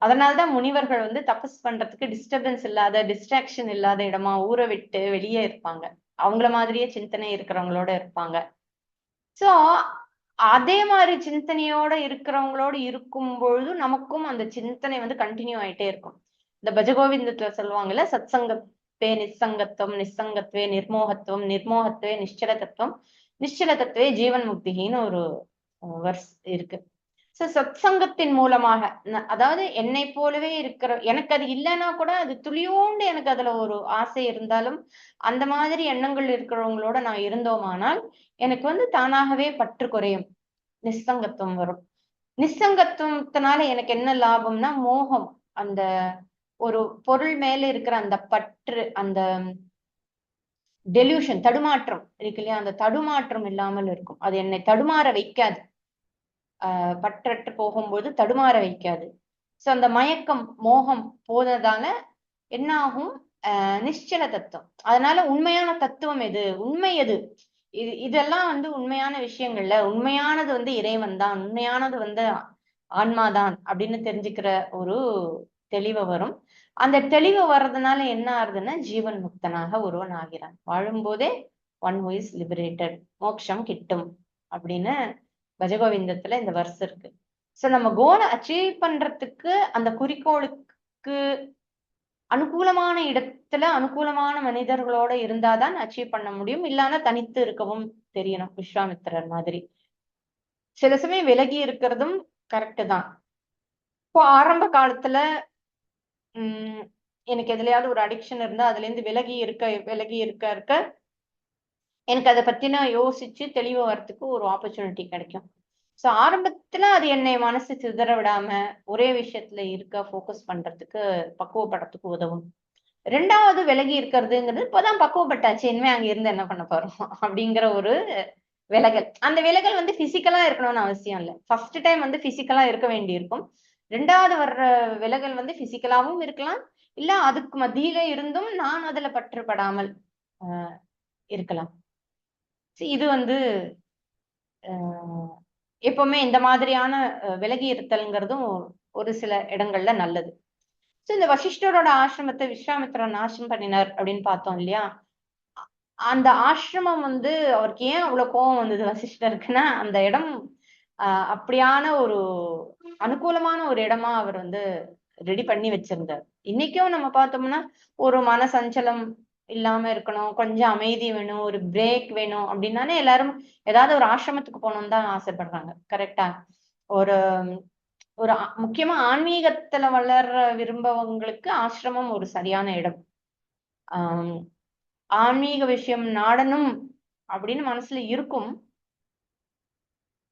அதனாலதான் முனிவர்கள் வந்து தபஸ் பண்றதுக்கு டிஸ்டர்பன்ஸ் இல்லாத, டிஸ்ட்ராக்ஷன் இல்லாத இடமா ஊரை விட்டு வெளியே இருப்பாங்க. அவங்கள மாதிரியே சிந்தனை இருக்கிறவங்களோட இருப்பாங்க. சோ அதே மாதிரி சிந்தனையோட இருக்கிறவங்களோட இருக்கும் பொழுது நமக்கும் அந்த சிந்தனை வந்து கண்டினியூ ஆயிட்டே இருக்கும். இந்த பஜகோவிந்தத்துல சொல்லுவாங்கல்ல, சத்சங்கத்வே நிஸ்ஸங்கத்துவம், நிஸ்ஸங்கத்வே நிர்மோகத்துவம், நிர்மோகத்வே நிಶ್ಚல தத்துவம், நிಶ್ಚல தத்துவே ஜீவன் முக்தின்னு ஒரு வர்ஸ் இருக்கு. சோ சத்சங்கத்தின் மூலமாக அதாவது என்னை போலவே இருக்கிற எனக்கு அது இல்லைன்னா கூட அது துளியோண்டு எனக்கு அதுல ஒரு ஆசை இருந்தாலும் அந்த மாதிரி எண்ணங்கள் இருக்கிறவங்களோட நான் இருந்தோமானால் எனக்கு வந்து தானாகவே பற்று குறையும். நிஸ்ஸங்கத்துவம் வரும். நிஸ்ஸங்கத்துவத்தினால எனக்கு என்ன லாபம்னா மோகம், அந்த ஒரு பொருள் மேல இருக்கிற அந்த பற்று, அந்த டெல்யூஷன் தடுமாற்றம் இருக்கு இல்லையா, அந்த தடுமாற்றம் இல்லாமல் இருக்கும். அது என்னை தடுமாற வைக்காது. பற்றற்று போகும்போது தடுமாற வைக்காது. சோ அந்த மயக்கம் மோகம் போனதால என்ன ஆகும்? நிശ്ചல தத்துவம். அதனால உண்மையான தத்துவம் எது, உண்மை எது, இதெல்லாம் வந்து உண்மையான விஷயங்கள்ல உண்மையானது வந்து இறைவன் தான், உண்மையானது வந்து ஆன்மாதான் அப்படின்னு தெரிஞ்சுக்கிற ஒரு தெளிவு வரும். அந்த தெளிவு வர்றதுனால என்ன ஆகுதுன்னா ஜீவன் முக்தனாக ஒருவன் ஆகிறான். வாழும்போதே ஒன் ஹூ இஸ் லிபரேட்டட், மோட்சம் கிட்டும் அப்படின்னு பஜகோவிந்தத்துல இந்த வர்ஸ் இருக்கு. சோ நம்ம கோலை அச்சீவ் பண்றதுக்கு அந்த குறிக்கோளுக்கு அனுகூலமான இடத்துல அனுகூலமான மனிதர்களோட இருந்தாதான் அச்சீவ் பண்ண முடியும். இல்லைன்னா தனித்து இருக்கவும் தெரியணும். விஸ்வாமித்திரர் மாதிரி சில சமயம் விலகி இருக்கிறதும் கரெக்ட் தான். இப்போ ஆரம்ப காலத்துல எனக்கு எதுலயாவது ஒரு அடிக்ஷன் இருந்தா அதுல இருந்து விலகி இருக்க எனக்கு அதை பத்தின யோசிச்சு தெளிவு வர்றதுக்கு ஒரு ஆப்பர்ச்சுனிட்டி கிடைக்கும். சோ ஆரம்பத்துல அது என்னை மனசு சிதற விடாம ஒரே விஷயத்துல ஃபோக்கஸ் பண்றதுக்கு, பக்குவப்படுறதுக்கு உதவும். ரெண்டாவது விலகி இருக்கிறதுங்கிறது இப்பதான் பக்குவப்பட்டாச்சு, இனிமே அங்க இருந்து என்ன பண்ண போறோம் அப்படிங்கிற ஒரு விலகல். அந்த விலகல் வந்து பிசிக்கலா இருக்கணும்னு அவசியம் இல்லை. ஃபர்ஸ்ட் டைம் வந்து பிசிக்கலா இருக்க வேண்டி இருக்கும். ரெண்டாவது வர்ற விலகல் வந்து பிசிக்கலாவும் இருக்கலாம், இல்ல அதுக்கு மத்தியில இருந்தும் நான் அதுல பற்றுப்படாமல் இருக்கலாம். இது வந்து எப்பவுமே இந்த மாதிரியான விலகி இருத்தல்ங்கிறதும் ஒரு சில இடங்கள்ல நல்லது. சோ இந்த வசிஷ்டரோட ஆசிரமத்தை விஸ்வாமித்திரன் நாசம் பண்ணினார் அப்படின்னு பார்த்தோம் இல்லையா. அந்த ஆசிரமம் வந்து அவருக்கு ஏன் அவ்வளவு கோபம் வந்தது வசிஷ்டருக்குன்னா, அந்த இடம் அப்படியான ஒரு அனுகூலமான ஒரு இடமா அவர் வந்து ரெடி பண்ணி வச்சிருந்தார். இன்னைக்கும் நம்ம பார்த்தோம்னா ஒரு மன சஞ்சலம் இல்லாம இருக்கணும், கொஞ்சம் அமைதி வேணும், ஒரு பிரேக் வேணும் அப்படின்னாலே எல்லாரும் ஏதாவது ஒரு ஆசிரமத்துக்கு போகணும்னு தான் ஆசைப்படுறாங்க. கரெக்டா? ஒரு ஒரு முக்கியமா ஆன்மீகத்துல வளர விரும்பவங்களுக்கு ஆசிரமம் ஒரு சரியான இடம். ஆஹ் ஆன்மீக விஷயம் நாடணும் அப்படின்னு மனசுல இருக்கும்.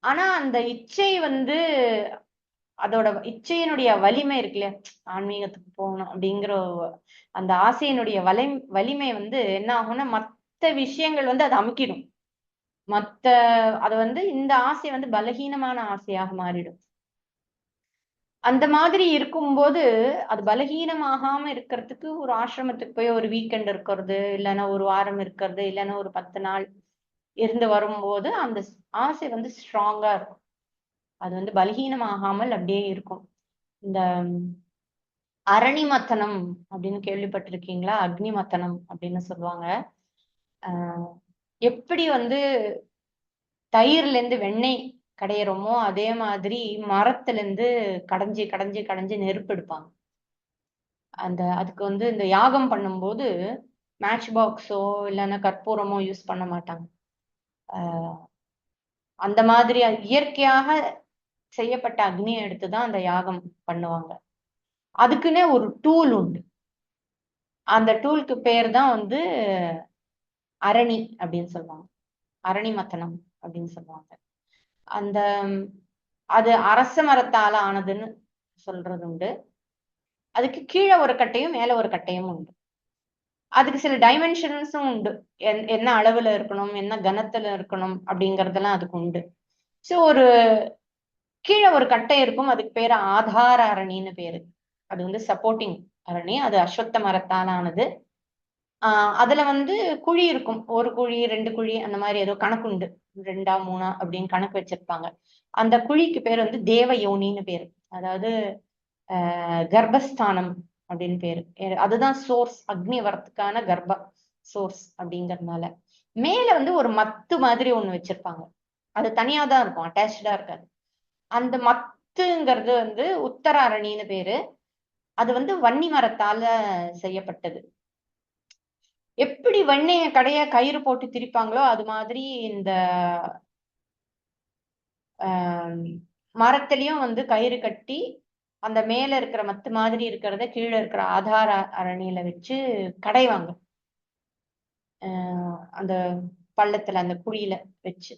ஆனா அந்த இச்சை வந்து அதோட இச்சையினுடைய வலிமை இருக்கு இல்லையா, ஆன்மீகத்துக்கு போகணும் அப்படிங்கிற அந்த ஆசையினுடைய வலிமை வந்து என்ன ஆகும்னா மத்த விஷயங்கள் வந்து அதை அமுக்கிடும். மத்த அது வந்து இந்த ஆசை வந்து பலகீனமான ஆசையாக மாறிடும். அந்த மாதிரி இருக்கும்போது அது பலகீனமாகாம இருக்கிறதுக்கு ஒரு ஆசிரமத்துக்கு போய் ஒரு வீக்கெண்ட் இருக்கிறது, இல்லைன்னா ஒரு வாரம் இருக்கிறது, இல்லைன்னா ஒரு 10 நாள் இருந்து வரும்போது அந்த ஆசை வந்து ஸ்ட்ராங்கா இருக்கும். அது வந்து பலகீனமாகாமல் அப்படியே இருக்கும். இந்த அரணிமத்தனம் அப்படின்னு கேள்விப்பட்டிருக்கீங்களா? அக்னிமத்தனம் அப்படின்னு சொல்லுவாங்க. ஆஹ் எப்படி வந்து தயிர்ல இருந்து வெண்ணெய் கடையிறோமோ அதே மாதிரி மரத்துல இருந்து கடைஞ்சி கடைஞ்சி கடைஞ்சி நெருப்பு எடுப்பாங்க. அதுக்கு வந்து இந்த யாகம் பண்ணும்போது மேட்ச் பாக்ஸோ இல்லைன்னா கற்பூரமோ யூஸ் பண்ண மாட்டாங்க. ஆஹ் அந்த மாதிரி இயற்கையாக செய்யப்பட்ட அக்னியை எடுத்துதான் அந்த யாகம் பண்ணுவாங்க. அதுக்குன்னே ஒரு டூல் உண்டு. அந்த டூலுக்கு பேர் தான் வந்து அரணி அப்படின்னு சொல்லுவாங்க. அரணி மத்தனம் அப்படின்னு சொல்லுவாங்க. அந்த அது அரச மரத்தால ஆனதுன்னு சொல்றது உண்டு. அதுக்கு கீழே ஒரு கட்டையும் மேல ஒரு கட்டையும் உண்டு. அதுக்கு சில டைமென்ஷன்ஸும் உண்டு. என்ன அளவுல இருக்கணும், என்ன கனத்துல இருக்கணும் அப்படிங்கறதெல்லாம் அதுக்கு உண்டு. சோ ஒரு கீழே ஒரு கட்டை இருக்கும். அதுக்கு பேரு ஆதார அரணின்னு பேரு. அது வந்து சப்போர்ட்டிங் அரணி. அது அஸ்வத்த மரத்தால் ஆனது. அதுல வந்து குழி இருக்கும். ஒரு குழி 2 குழி அந்த மாதிரி ஏதோ கணக்கு உண்டு. 2ஆ 3ஆ அப்படின்னு கணக்கு வச்சிருப்பாங்க. அந்த குழிக்கு பேர் வந்து தேவ யோனின்னு பேரு. அதாவது கர்ப்பஸ்தானம் அப்படின்னு பேரு. அதுதான் சோர்ஸ், அக்னி வரத்துக்கான கர்ப்ப சோர்ஸ் அப்படிங்கறதுனால. மேல வந்து ஒரு மத்து மாதிரி ஒண்ணு வச்சிருப்பாங்க. அது தனியா தான் இருக்கும், அட்டாச்சா இருக்காது. அந்த மத்துங்கிறது வந்து உத்தர அரணின்னு பேரு. அது வந்து வன்னி மரத்தால செய்யப்பட்டது. எப்படி வெண்ணெய கடைய கயிறு போட்டு திரிப்பாங்களோ அது மாதிரி இந்த மரத்திலயும் வந்து கயிறு கட்டி அந்த மேல இருக்கிற மத்து மாதிரி இருக்கிறத கீழே இருக்கிற ஆதார அரணியில வச்சு கடைவாங்க. அந்த பள்ளத்துல அந்த குழியில வச்சு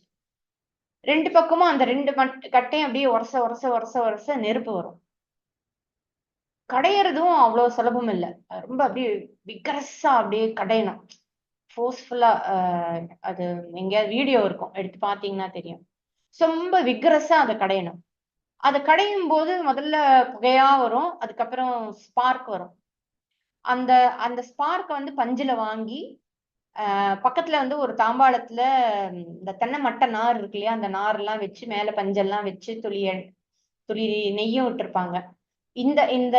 2 பக்கமும் அந்த 2 கட்டையும் அப்படியே உரச உரச உரச உரச நெருப்பு வரும். கடையறதும் அவ்வளவு சுலபம் இல்லை. ரொம்ப அப்படியே விகரஸா அப்படியே கடையணும். ஃபோர்ஸ்ஃபுல்லா. அது எங்கேயாவது வீடியோ இருக்கும், எடுத்து பாத்தீங்கன்னா தெரியும். ரொம்ப விகரஸா அதை கடையணும். அதை கடையும் போது முதல்ல புகையா வரும், அதுக்கப்புறம் ஸ்பார்க் வரும். அந்த அந்த ஸ்பார்க் வந்து பஞ்சுல வாங்கி பக்கத்துல வந்து ஒரு தாம்பாளத்துல இந்த தென்னை மட்டை நார் இருக்கு இல்லையா, அந்த நார் எல்லாம் வச்சு மேல பஞ்செல்லாம் வச்சு துளி நெய்யும் விட்டுருப்பாங்க. இந்த இந்த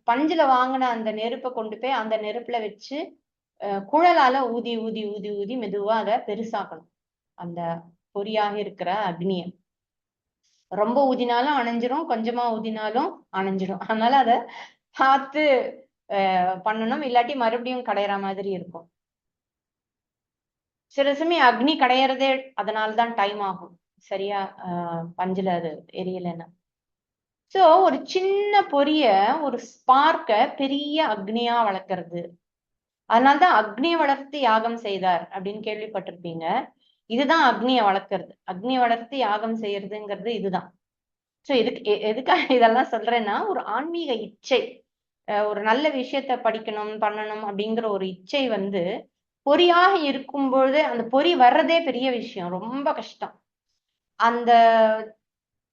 பஞ்சுல வாங்கின அந்த நெருப்பை கொண்டு போய் அந்த நெருப்புல வச்சு குழலால ஊதி ஊதி ஊதி ஊதி மெதுவா அதை பெருசாக்கணும். அந்த பொறியாக இருக்கிற அக்னிய ரொம்ப ஊதினாலும் அணைஞ்சிரும், கொஞ்சமா ஊதினாலும் அணைஞ்சிரும். அதனால அதை பார்த்து பண்ணணும். இல்லாட்டி மறுபடியும் கடையிற மாதிரி இருக்கும். சில சமயம் அக்னி கடையறதே அதனாலதான் டைம் ஆகும். சரியா பஞ்சுல அது எரியலைன்னா. சோ ஒரு சின்ன பொரிய, ஒரு ஸ்பார்க்க பெரிய அக்னியா வளர்க்கறது. அதனால்தான் அக்னியை வளர்த்து யாகம் செய்தார் அப்படின்னு கேள்விப்பட்டிருப்பீங்க. இதுதான் அக்னியை வளர்க்கறது. அக்னியை வளர்த்து யாகம் செய்யறதுங்கிறது இதுதான். சோ எதுக்காக இதெல்லாம் சொல்றேன்னா, ஒரு ஆன்மீக இச்சை, ஒரு நல்ல விஷயத்த படிக்கணும் பண்ணணும் அப்படிங்கிற ஒரு இச்சை வந்து பொறியாக இருக்கும்பொழுது, அந்த பொறி வர்றதே பெரிய விஷயம், ரொம்ப கஷ்டம். அந்த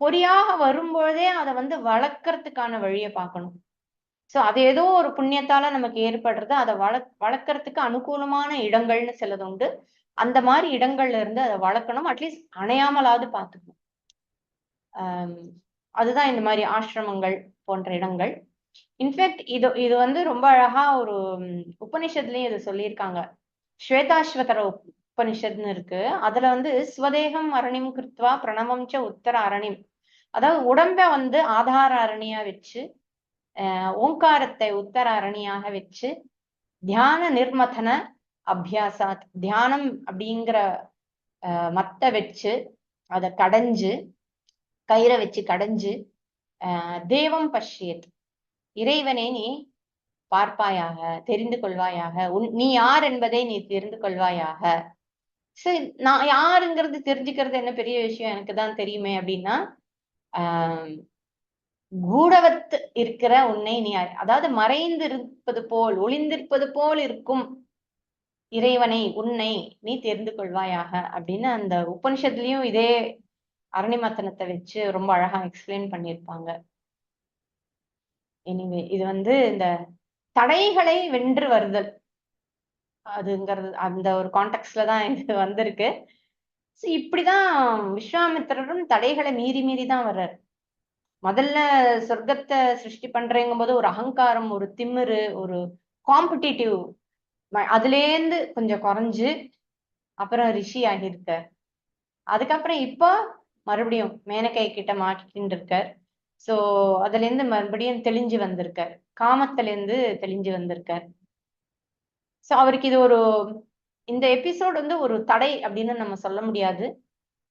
பொறியாக வரும்பொழுதே அதை வந்து வளர்க்கறதுக்கான வழியை பார்க்கணும். சோ அது ஏதோ ஒரு புண்ணியத்தால நமக்கு ஏற்படுறது. அதை வளர்க்கறதுக்கு அனுகூலமான இடங்கள்னு சிலது உண்டு. அந்த மாதிரி இடங்கள்ல இருந்து அதை வளர்க்கணும். அட்லீஸ்ட் அணையாமலாவது பார்த்துக்கணும். அதுதான் இந்த மாதிரி ஆசிரமங்கள் போன்ற இடங்கள். இன்ஃபேக்ட் இது இது வந்து ரொம்ப அழகா ஒரு உபனிஷத்துலயும் இது சொல்லியிருக்காங்க. ஸ்வேதாஸ்வதர உபனிஷத்னு இருக்கு. அதுல வந்து ஸ்வதேகம் அரணிம் கிருத்வா பிரணவம் ச உத்தர அரணிம், அதாவது உடம்ப வந்து ஆதார அரணியா வச்சு ஓங்காரத்தை உத்தர அரணியாக வச்சு தியான நிர்மதன அபியாசாத், தியானம் அப்படிங்கிற மத்த வச்சு அதை கடைஞ்சு கயிறை வச்சு கடைஞ்சு தேவம் பஷ்யத், இறைவனை நீ பார்ப்பாயாக, தெரிந்து கொள்வாயாக, நீ யார் என்பதை நீ தெரிந்து கொள்வாயாக. சரி, நான் யாருங்கிறது தெரிஞ்சுக்கிறது என்ன பெரிய விஷயம், எனக்கு தான் தெரியுமே அப்படின்னா, கூடவத்து இருக்கிற உன்னை நீ, அதாவது மறைந்திருப்பது போல் ஒளிந்திருப்பது போல் இருக்கும் இறைவனை, உன்னை நீ தெரிந்து கொள்வாயாக அப்படின்னு அந்த உபனிஷத்துலயும் இதே அரணிமத்தனத்தை வச்சு ரொம்ப அழகா எக்ஸ்பிளைன் பண்ணியிருப்பாங்க. எனிவே இது வந்து இந்த தடைகளை வென்று வருதல் அதுங்கிறது அந்த ஒரு கான்டெக்ட்ல தான் இது வந்திருக்கு. இப்படிதான் விஸ்வாமித்திரரும் தடைகளை மீறி மீறி தான் வர்றாரு. முதல்ல சொர்க்கத்தை சிருஷ்டி பண்றேங்கும் போது ஒரு அகங்காரம், ஒரு திமிரு, ஒரு காம்படிட்டிவ் அதுலேருந்து கொஞ்சம் குறைஞ்சு அப்புறம் ரிஷி ஆகியிருக்கார். அதுக்கப்புறம் இப்போ மறுபடியும் மேனகை கிட்ட மாட்டிக்கிட்டு இருக்கார். சோ அதுல இருந்து மறுபடியும் தெளிஞ்சு வந்திருக்கார், காமத்துல இருந்து தெளிஞ்சு வந்திருக்கார். சோ அவருக்கு இது ஒரு இந்த எபிசோட் வந்து ஒரு தடை அப்படின்னு நம்ம சொல்ல முடியாது.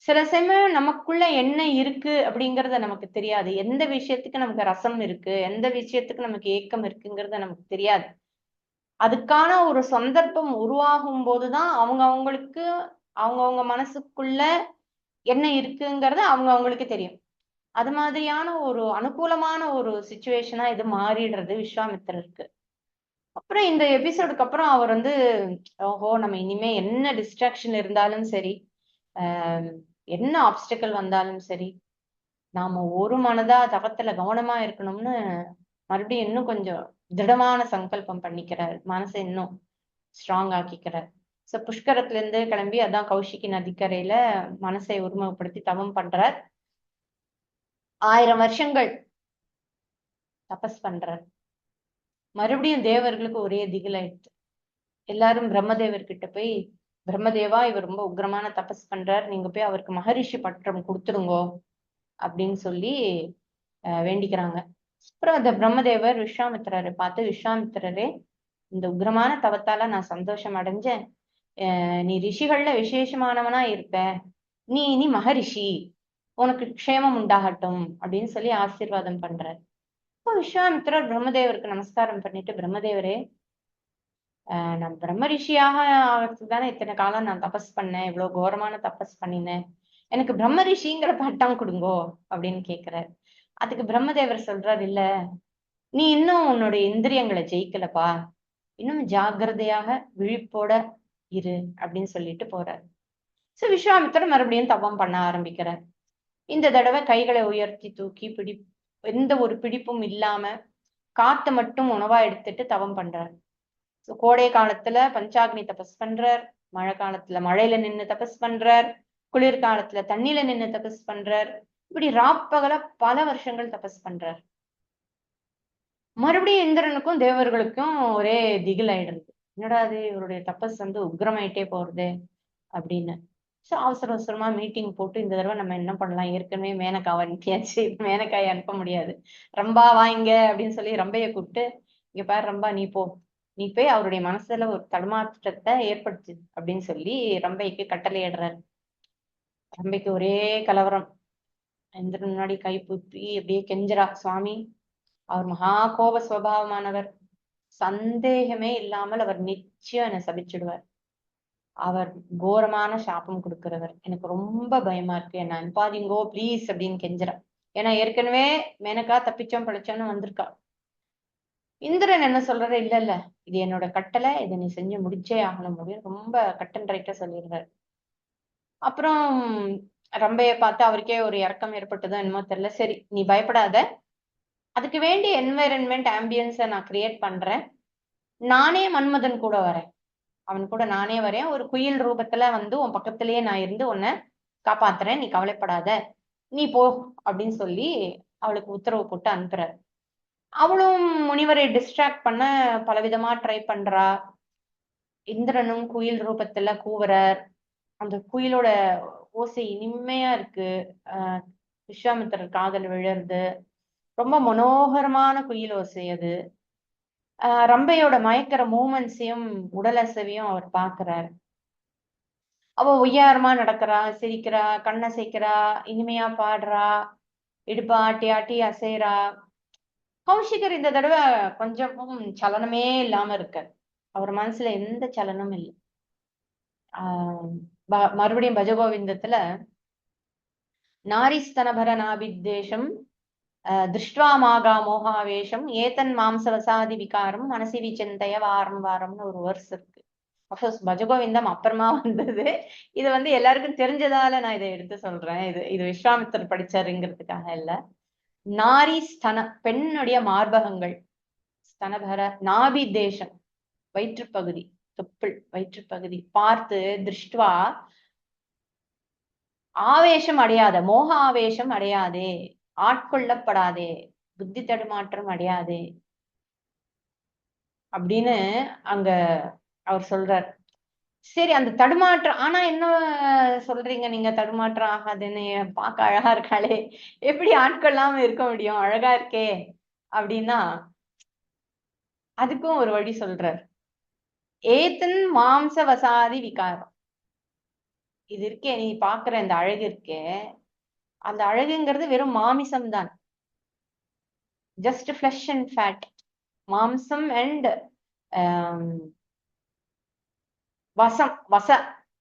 சில சமயம் நமக்குள்ள என்ன இருக்கு அப்படிங்கறத நமக்கு தெரியாது. எந்த விஷயத்துக்கு நமக்கு ரசம் இருக்கு, எந்த விஷயத்துக்கு நமக்கு ஏக்கம் இருக்குங்கிறத நமக்கு தெரியாது. அதுக்கான ஒரு சந்தர்ப்பம் உருவாகும் போதுதான் அவங்களுக்கு அவங்கவங்க மனசுக்குள்ள என்ன இருக்குங்கிறது அவங்களுக்கு தெரியும். அது மாதிரியான ஒரு அனுகூலமான ஒரு சுச்சுவேஷனா இது மாறிடுறது விஸ்வாமித்திரருக்கு. அப்புறம் இந்த எபிசோடுக்கு அப்புறம் அவர் வந்து ஓஹோ நம்ம இனிமே என்ன டிஸ்ட்ராக்ஷன் இருந்தாலும் சரி, ஆஹ் என்ன ஆப்ஸ்டிக்கல் வந்தாலும் சரி, நாம ஒரு மனதா தவத்துல கவனமா இருக்கணும்னு மறுபடியும் இன்னும் கொஞ்சம் திடமான சங்கல்பம் பண்ணிக்கிறார், மனசை இன்னும் ஸ்ட்ராங் ஆக்கிக்கிறார். சோ புஷ்கரத்துல இருந்து கிளம்பி அதான் கௌஷிகி நதிக்கரையில மனசை ஒருமுகப்படுத்தி தவம் பண்றார். 1000 வருஷங்கள் தபஸ் பண்றார். மறுபடியும் தேவர்களுக்கு ஒரே திகிலாயிடுச்சு. எல்லாரும் பிரம்மதேவர் கிட்ட போய், பிரம்மதேவா இவர் ரொம்ப உக்ரமான தபஸ் பண்றார், நீங்க போய் அவருக்கு மகரிஷி பட்டம் கொடுத்துருங்கோ அப்படின்னு சொல்லி வேண்டிக்கிறாங்க. அப்புறம் அந்த பிரம்மதேவர் விஸ்வாமித்திரரை பார்த்து, விஸ்வாமித்திரரே இந்த உக்ரமான தவத்தால நான் சந்தோஷம் அடைஞ்சேன், நீ ரிஷிகள்ல விசேஷமானவனா இருப்ப, நீ இனி மகரிஷி, உனக்கு க்ஷேமம் உண்டாகட்டும் அப்படின்னு சொல்லி ஆசீர்வாதம் பண்றார். இப்போ விஸ்வாமித்திரர் பிரம்மதேவருக்கு நமஸ்காரம் பண்ணிட்டு, பிரம்மதேவரே நான் பிரம்ம ரிஷியாக ஆகிறதுக்கு இத்தனை காலம் நான் தபஸ் பண்ணேன், இவ்வளவு கோரமான தபஸ் பண்ணினேன், எனக்கு பிரம்ம ரிஷிங்கிற பட்டம் கொடுங்கோ அப்படின்னு கேக்குறாரு. அதுக்கு பிரம்மதேவர் சொல்றாரு, இல்ல நீ இன்னும் உன்னுடைய இந்திரியங்களை ஜெயிக்கலப்பா, இன்னும் ஜாகிரதையாக விழிப்போட இரு அப்படின்னு சொல்லிட்டு போறார். சோ விஸ்வாமித்திரர் மறுபடியும் தபம் பண்ண ஆரம்பிக்கிறார். இந்த தடவை கைகளை உயர்த்தி தூக்கி எந்த ஒரு பிடிப்பும் இல்லாம காத்து மட்டும் உணவா எடுத்துட்டு தவம் பண்றார். கோடை காலத்துல பஞ்சாக்னி தபஸ் பண்றார், மழை காலத்துல மழையில நின்னு தபஸ் பண்றார், குளிர்காலத்துல தண்ணியில நின்னு தபஸ் பண்றார். இப்படி ராப்பகல பல வருஷங்கள் தபஸ் பண்றார். மறுபடியும் இந்திரனுக்கும் தேவர்களுக்கும் ஒரே திகில் ஆயிடுறது, என்னடா அது இவருடைய தபஸ் வந்து உக்ரமாயிட்டே போறது அப்படின்னு. சோ அவசர அவசரமா மீட்டிங் போட்டு, இந்த தடவை நம்ம என்ன பண்ணலாம், ஏற்கனவே மேனகாவை அனுப்பியாச்சு, மேனகாயை அனுப்ப முடியாது, ரம்பா வாங்க அப்படின்னு சொல்லி ரம்பையை கூப்பிட்டு, இங்க பாரு ரம்பா, நீ போய் அவருடைய மனசுல ஒரு தடுமாற்றத்தை ஏற்படுத்து அப்படின்னு சொல்லி ரம்பைக்கு கட்டளையிடுறாரு. ரம்பைக்கு ஒரே கலவரம். இந்திரன் முன்னாடி கை பூப்பி அப்படியே கெஞ்சரா, சுவாமி அவர் மகா கோப சுவாவமானவர், சந்தேகமே இல்லாமல் அவர் நிச்சயம் என்னை சபிச்சிடுவார், அவர் கோரமான சாபம் கொடுக்கிறவர், எனக்கு ரொம்ப பயமா இருக்கு, என்ன அனுப்பாதீங்கோ பிளீஸ் அப்படின்னு கெஞ்சரா. ஏன்னா ஏற்கனவே மேனகா தப்பிச்சோம் பழிச்சோன்னு வந்திருக்கா. இந்திரன் என்ன சொல்றாரு, இல்ல இல்ல இது என்னோட கட்டளை, இதை நீ செஞ்சு முடிச்சே ஆகணும் அப்படின்னு ரொம்ப கட் அண்ட் ரைட்டா சொல்லிடுறாரு. அப்புறம் ரம்பைய பார்த்து அவருக்கே ஒரு இறக்கம் ஏற்பட்டதோ என்னமோ தெரியல, சரி நீ பயப்படாத, அதுக்கு வேண்டிய என்வைரன்மெண்ட் ஆம்பியன்ஸை நான் கிரியேட் பண்றேன், நானே மன்மதன் கூட வரேன், அவன் கூட நானே வரேன், ஒரு குயில் ரூபத்துல வந்து உன் பக்கத்திலேயே நான் இருந்து உன்னை காப்பாத்துறேன், நீ கவலைப்படாத, நீ போ அப்படின்னு சொல்லி அவளுக்கு உத்தரவு போட்டு அனுப்புறாரு. அவளும் முனிவரை டிஸ்ட்ராக்ட் பண்ண பலவிதமா ட்ரை பண்றா. இந்திரனும் குயில் ரூபத்துல கூவுறார், அந்த குயிலோட ஓசை இனிமையா இருக்கு. விஸ்வாமித்திரர் காதல் விழருது, ரொம்ப மனோகரமான குயில் ஓசை அது. ரம்பையோட மயக்கிற மூமெண்ட்ஸையும் உடலசையும் அவர் பாக்குறாரு. அவ ஒய்யாரமா நடக்கிறா, சிரிக்கிறா, கண்ணசைக்கிறா, இனிமையா பாடுறா, இடுப்பா ஆட்டி ஆட்டி அசைறா. கௌஷிகர் இந்த தடவை கொஞ்சமும் சலனமே இல்லாம இருக்கார், அவர் மனசுல எந்த சலனமும் இல்லை. மறுபடியும் பஜகோவிந்தத்துல நாரிஸ்தனபர நாபித்தேஷம் திருஷ்டுவா மாகா மோகாவேஷம் ஏதன் மாம்சவசாதி விகாரம் மனசி விசிந்தைய வாரம் வாரம்னு ஒரு வேர்ஸ் இருக்கு. அப்கோர்ஸ் பஜகோவிந்தம் அப்புறமா வந்தது, இது வந்து எல்லாருக்கும் தெரிஞ்சதால நான் இதை எடுத்து சொல்றேன், இது விஸ்வாமித்தர் படிச்சாருங்கிறதுக்காக இல்ல. நாரி ஸ்தன, பெண்ணுடைய மார்பகங்கள், ஸ்தனபர நாபி தேசம் வயிற்றுப்பகுதி, தொப்புள் வயிற்றுப்பகுதி பார்த்து திருஷ்டுவா ஆவேசம் அடையாத, மோக ஆவேசம் அடையாதே, ஆட்கொள்ளப்படாதே, புத்தி தடுமாற்றம் அடையாதே அப்படின்னு அங்க அவர் சொல்றார். சரி, அந்த தடுமாற்றம் ஆனா என்ன சொல்றீங்க நீங்க, தடுமாற்றம் ஆகாதுன்னு? பார்க்க அழகா இருக்காளே, எப்படி ஆட்கொள்ளாம இருக்க முடியும், அழகா இருக்கே அப்படின்னா, அதுக்கும் ஒரு வழி சொல்றார். ஏத்தன் மாம்ச வசாதி விகாரம். இது இருக்கே, நீ பாக்குற இந்த அழகு இருக்கே, அந்த அழகுங்கிறது வெறும் மாமிசம் தான். Just flesh and fat. மாம்சம் அண்ட் வச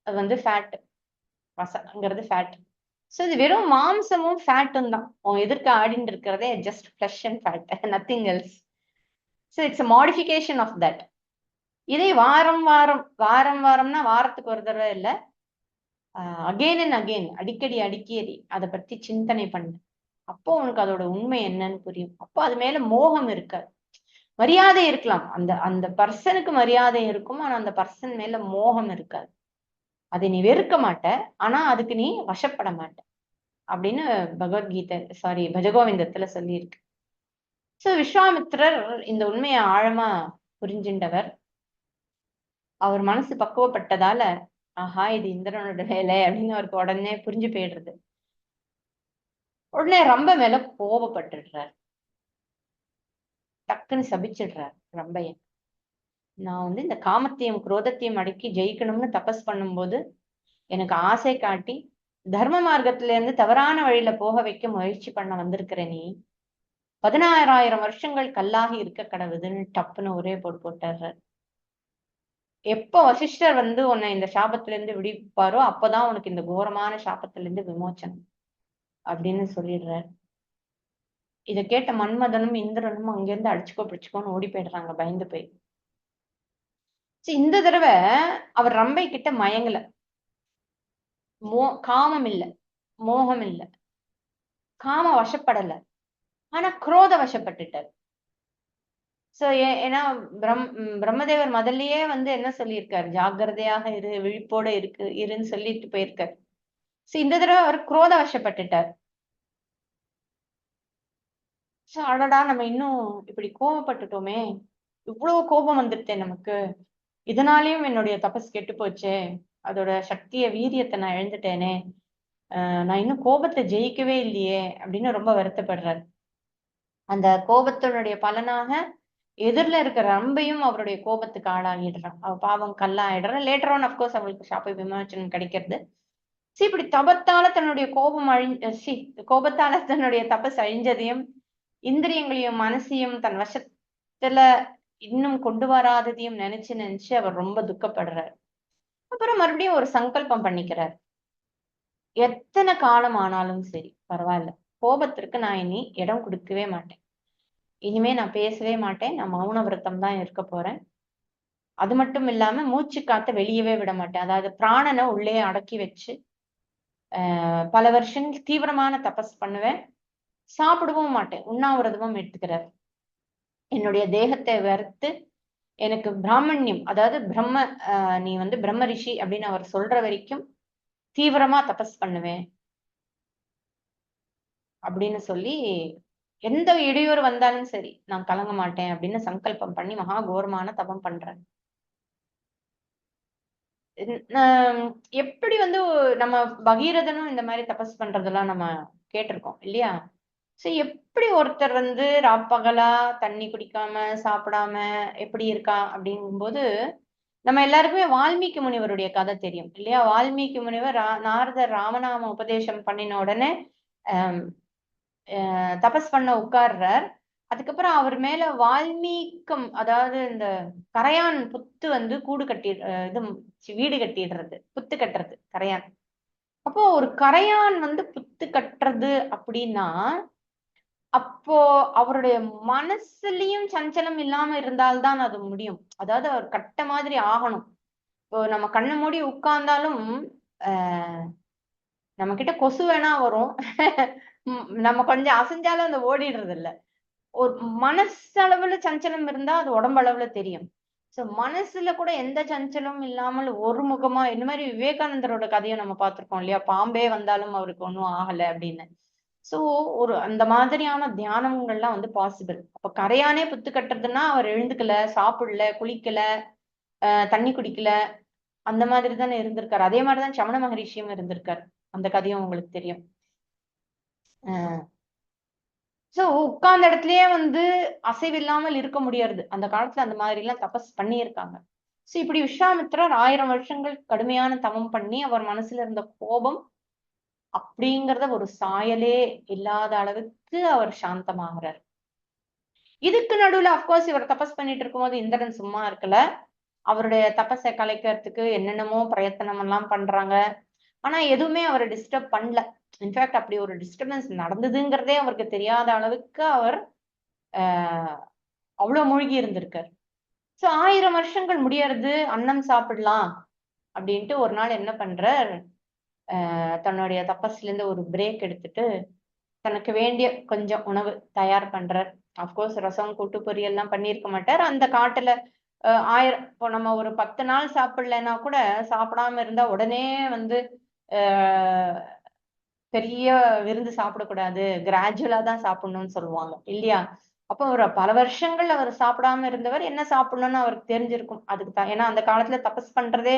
அது வந்து ஃபேட். வசங்கிறது ஃபேட். சோ இது வெறும் மாம்சமும் ஃபேட்டும் தான். உன் எதிர்க்க ஆடின்னு இருக்கிறதே just flesh and fat, nothing else. So it's modification of that. இதை வாரம் வாரம் வாரம் வாரம்னா வாரத்துக்கு ஒரு தடவை இல்லை, அகெயின் அண்ட் அகெயின், அடிக்கடி அடிக்கடி அதை பத்தி சிந்தனை பண்ணு. அப்போ உனக்கு அதோட உண்மை என்னன்னு புரியும். அப்போ அது மேல மோகம் இருக்காது. மரியாதை இருக்கலாம், அந்த அந்த பர்சனுக்கு மரியாதை இருக்கும், ஆனா அந்த பர்சன் மேல மோகம் இருக்காது. அதை நீ வெறுக்க மாட்ட, ஆனா அதுக்கு நீ வசப்பட மாட்ட அப்படின்னு பகவத்கீதை பஜகோவிந்தத்துல சொல்லியிருக்கு. சோ விஸ்வாமித்திரர் இந்த உண்மையை ஆழமா புரிஞ்சின்றவர். அவர் மனசு பக்குவப்பட்டதால, ஆஹா இது இந்திரனோட வேலை அப்படின்னு அவருக்கு உடனே புரிஞ்சு போயிடுறது. உடனே ரம்ப மேல கோபப்பட்டுடுறார். டக்குன்னு சபிச்சிடுறார் ரம்பைய. நான் வந்து இந்த காமத்தையும் குரோதத்தையும் அடக்கி ஜெயிக்கணும்னு தபஸ் பண்ணும்போது எனக்கு ஆசை காட்டி தர்ம மார்க்கத்துல இருந்து தவறான வழியில போக வைக்க முயற்சி பண்ண வந்திருக்கிற நீ 16,000 வருஷங்கள் கல்லாகி இருக்க கடவுதுன்னு டப்புன்னு ஒரே போட்டாரு. எப்ப வசிஷ்டர் வந்து உன்னை இந்த சாபத்துல இருந்து விடுவிப்பாரோ அப்பதான் உனக்கு இந்த கோரமான சாபத்துல இருந்து விமோச்சனம் அப்படின்னு சொல்லிடுறாரு. இதை கேட்ட மன்மதனும் இந்திரனும் அங்கிருந்து அடிச்சுக்கோ பிடிச்சுக்கோன்னு ஓடி போயிடுறாங்க, பயந்து போய். இந்த தடவை அவர் ரம்பை கிட்ட மயங்கல. காமம் இல்ல, மோகம் இல்ல, காம வசப்படல, ஆனா குரோத வசப்பட்டுட்டார். சோ ஏன்னா பிரம்மதேவர் முதல்லயே வந்து என்ன சொல்லியிருக்காரு, ஜாக்கிரதையாக இரு, விழிப்போட இருன்னு சொல்லிட்டு போயிருக்காரு. சோ இந்த தடவை அவர் குரோத வசப்பட்டுட்டார். சோ அடடா, நம்ம இன்னும் இப்படி கோபப்பட்டுட்டோமே, இவ்வளவு கோபம் வந்துட்டேன் நமக்கு, இதனாலயும் என்னுடைய தபஸ் கெட்டு போச்சே, அதோட சக்திய வீரியத்தை நான் இழந்துட்டேனே, நான் இன்னும் கோபத்தை ஜெயிக்கவே இல்லையே அப்படின்னு ரொம்ப வருத்தப்படுறாரு. அந்த கோபத்தினுடைய பலனாக எதிரில இருக்கிற ரம்பையும் அவருடைய கோபத்துக்கு ஆளாகிடுறான். அவ பாவம் கல்லாயிடுறான். லேட்டர் ஆன் அப்கோர்ஸ் அவளுக்கு சாப விமோச்சனம் கிடைக்கிறது. இப்படி கோபத்தால தன்னுடைய கோபத்தால தன்னுடைய தபஸ் அழிஞ்சதையும் இந்திரியங்களையும் மனசையும் தன் வசத்துல இன்னும் கொண்டு வராததையும் நினைச்சு அவர் ரொம்ப துக்கப்படுறார். அப்புறம் மறுபடியும் ஒரு சங்கல்பம் பண்ணிக்கிறார். எத்தனை காலம் ஆனாலும் சரி பரவாயில்ல, கோபத்திற்கு நான் இனி இடம் கொடுக்கவே மாட்டேன். இனிமே நான் பேசவே மாட்டேன், நான் மௌன விரதம் தான் இருக்க போறேன். அது மட்டும் இல்லாம மூச்சு காத்த வெளியவே விட மாட்டேன். அதாவது பிராணனை உள்ளே அடக்கி வச்சு பல வருஷம் தீவிரமான தபஸ் பண்ணுவேன். சாப்பிடவும் மாட்டேன், உண்ணாவிரதமும் எடுத்துக்கிறார். என்னுடைய தேகத்தை வெறுத்து எனக்கு பிராமணியம், அதாவது நீ வந்து பிரம்ம ரிஷி அப்படின்னு அவர் சொல்ற வரைக்கும் தீவிரமா தபஸ் பண்ணுவேன் அப்படின்னு சொல்லி, எந்த இடையூறு வந்தாலும் சரி நான் கலங்க மாட்டேன் அப்படின்னு சங்கல்பம் பண்ணி மகா கோரமான தபம் பண்றேன். எப்படி வந்து நம்ம பகீரதனும் இந்த மாதிரி தபஸ் பண்றதெல்லாம் நம்ம கேட்டிருக்கோம் இல்லையா? சோ எப்படி ஒருத்தர் வந்து ராப்பகலா தண்ணி குடிக்காம சாப்பிடாம எப்படி இருக்கா அப்படிங்கும்போது, நம்ம எல்லாருக்குமே வால்மீகி முனிவருடைய கதை தெரியும் இல்லையா? வால்மீகி முனிவர் நாரதர் ராமநாம உபதேசம் பண்ணின உடனே தபஸ் பண்ண உட்கார்றார். அதுக்கப்புறம் அவர் மேல வால்மீகம், அதாவது இந்த கரையான் புத்து வந்து கூடு கட்டி வீடு கட்டிடுறது, புத்து கட்டுறது கரையான். அப்போ ஒரு கரையான் வந்து புத்து கட்டுறது அப்படின்னா, அப்போ அவருடைய மனசுலயும் சஞ்சலம் இல்லாம இருந்தால்தான் அது முடியும். அதாவது அவர் கட்ட மாதிரி ஆகணும். இப்போ நம்ம கண்ணை மூடி உட்கார்ந்தாலும் நம்ம கிட்ட கொசு வேணா வரும், நம்ம கொஞ்சம் அசைஞ்சாலும் அந்த ஓடிடுறது இல்ல. ஒரு மனசளவுல சஞ்சலம் இருந்தா அது உடம்பளவுல தெரியும். சோ மனசுல கூட எந்த சஞ்சலமும் இல்லாமல் ஒரு முகமா, இந்த மாதிரி விவேகானந்தரோட கதையை நம்ம பார்த்திருக்கோம் இல்லையா? பாம்பே வந்தாலும் அவருக்கு ஒண்ணும் ஆகல அப்படின்னு. சோ ஒரு அந்த மாதிரியான தியானங்கள்லாம் வந்து பாசிபிள். அப்ப கரையானே புத்து கட்டுறதுன்னா அவர் எழுந்துக்கல, சாப்பிடல, குளிக்கல, தண்ணி குடிக்கல, அந்த மாதிரி தானே இருந்திருக்காரு. அதே மாதிரிதான் சமண மகரிஷியும் இருந்திருக்காரு. அந்த கதையும் உங்களுக்கு தெரியும். சோ உட்கார்ந்த இடத்துலயே வந்து அசைவில்லாமல் இருக்க முடியாது. அந்த காலத்துல அந்த மாதிரி எல்லாம் தபஸ் பண்ணியிருக்காங்க. சோ இப்படி விஸ்வாமித்திரர் 1000 வருஷங்கள் கடுமையான தவம் பண்ணி அவர் மனசுல இருந்த கோபம் அப்படிங்கறத ஒரு சாயலே இல்லாத அளவுக்கு அவர் சாந்தமாகிறார். இதுக்கு நடுவுல அப்கோர்ஸ் இவர் தபஸ் பண்ணிட்டு இருக்கும்போது இந்திரன் சும்மா இருக்கல. அவருடைய தபஸை கலைக்கிறதுக்கு என்னென்னமோ பிரயத்தனம் எல்லாம் பண்றாங்க. ஆனா எதுவுமே அவரை டிஸ்டர்ப் பண்ணல. இன்ஃபேக்ட் அப்படி ஒரு டிஸ்டர்பன்ஸ் நடந்ததுங்கிறதே அவருக்கு தெரியாத அளவுக்கு அவர் ஆஹ் அவ்வளவு மூழ்கி இருந்திருக்காரு. சோ 1000 வருஷங்கள் முடியறது, அன்னம் சாப்பிடலாம் அப்படின்ட்டு ஒரு நாள் என்ன பண்றார், தன்னுடைய தபஸ்ல இருந்து ஒரு பிரேக் எடுத்துட்டு தனக்கு வேண்டிய கொஞ்சம் உணவு தயார் பண்றார். அப்கோர்ஸ் ரசம், கூட்டு, பொரியல் எல்லாம் பண்ணியிருக்க மாட்டார். அந்த காட்டுல இப்போ நம்ம ஒரு 10 நாள் சாப்பிடலைன்னா கூட சாப்பிடாம இருந்தா உடனே வந்து ஆஹ் பெரிய விருந்து சாப்பிடக்கூடாது, கிராஜுவலா தான் சாப்பிடணும்னு சொல்லுவாங்க இல்லையா? அப்போ ஒரு பல வருஷங்கள் அவர் சாப்பிடாம இருந்தவர் என்ன சாப்பிடணும்னு அவருக்கு தெரிஞ்சிருக்கும். அதுக்கு தான், ஏன்னா அந்த காலத்துல தபஸ் பண்றதே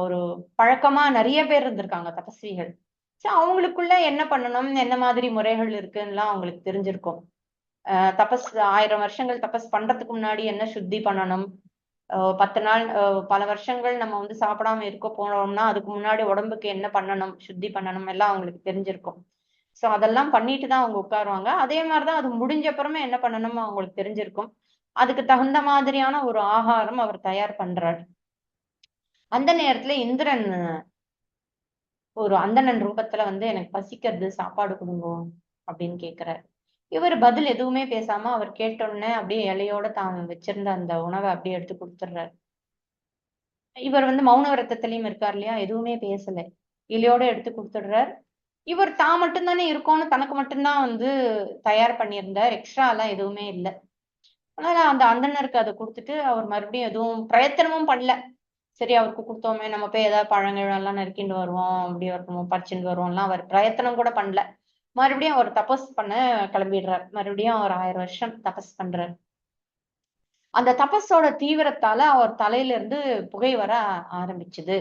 ஒரு பழக்கமா நிறைய பேர் இருந்திருக்காங்க தபஸ்விகள். சோ அவங்களுக்குள்ள என்ன பண்ணணும், என்ன மாதிரி முறைகள் இருக்குன்னுலாம் அவங்களுக்கு தெரிஞ்சிருக்கும். தபஸ் 1000 வருஷங்கள் தபஸ் பண்றதுக்கு முன்னாடி என்ன சுத்தி பண்ணணும், 10 நாள் பல வருஷங்கள் நம்ம வந்து சாப்பிடாம இருக்க போனோம்னா அதுக்கு முன்னாடி உடம்புக்கு என்ன பண்ணணும், சுத்தி பண்ணணும் எல்லாம் அவங்களுக்கு தெரிஞ்சிருக்கும். சோ அதெல்லாம் பண்ணிட்டு தான் அவங்க உட்காருவாங்க. அதே மாதிரிதான் அது முடிஞ்ச அப்புறமே என்ன பண்ணணும்னு அவங்களுக்கு தெரிஞ்சிருக்கும். அதுக்கு தகுந்த மாதிரியான ஒரு ஆகாரம் அவர் தயார் பண்றார். அந்த நேரத்துல இந்திரன் ஒரு அந்தணன் ரூபத்துல வந்து எனக்கு பசிக்கிறது, சாப்பாடு கொடுங்கோ அப்படின்னு கேக்குறாரு. இவர் பதில் எதுவுமே பேசாம அவர் கேட்டோடனே அப்படியே இலையோட தான் வச்சிருந்த அந்த உணவை அப்படியே எடுத்து கொடுத்துடுறாரு. இவர் வந்து மௌன விரதத்திலயும் இருக்கார் இல்லையா, எதுவுமே பேசல, இலையோட எடுத்து கொடுத்துடுறார். இவர் தான் மட்டும்தானே இருக்கோன்னு தனக்கு மட்டும்தான் வந்து தயார் பண்ணியிருந்தார், எக்ஸ்ட்ரா எல்லாம் எதுவுமே இல்லை. அதனால அந்த அந்தணருக்கு அதை கொடுத்துட்டு அவர் மறுபடியும் எதுவும் பிரயத்தனமும் பண்ணல. சரி அவருக்கு கொடுத்தோமே, நம்ம போய் ஏதாவது பழங்கள் எல்லாம் நறுக்கிண்டு வருவோம், அப்படி வரணும் பறிச்சுட்டு வருவோம்லாம் அவர் பிரயத்தனம் கூட பண்ணல. மறுபடியும் அவர் தபஸ் பண்ண கிளம்பிடுறார். மறுபடியும் அவர் 1000 வருஷம் தபஸ் பண்றார். அந்த தபஸோட தீவிரத்தால அவர் தலையில இருந்து புகை வர ஆரம்பிச்சது.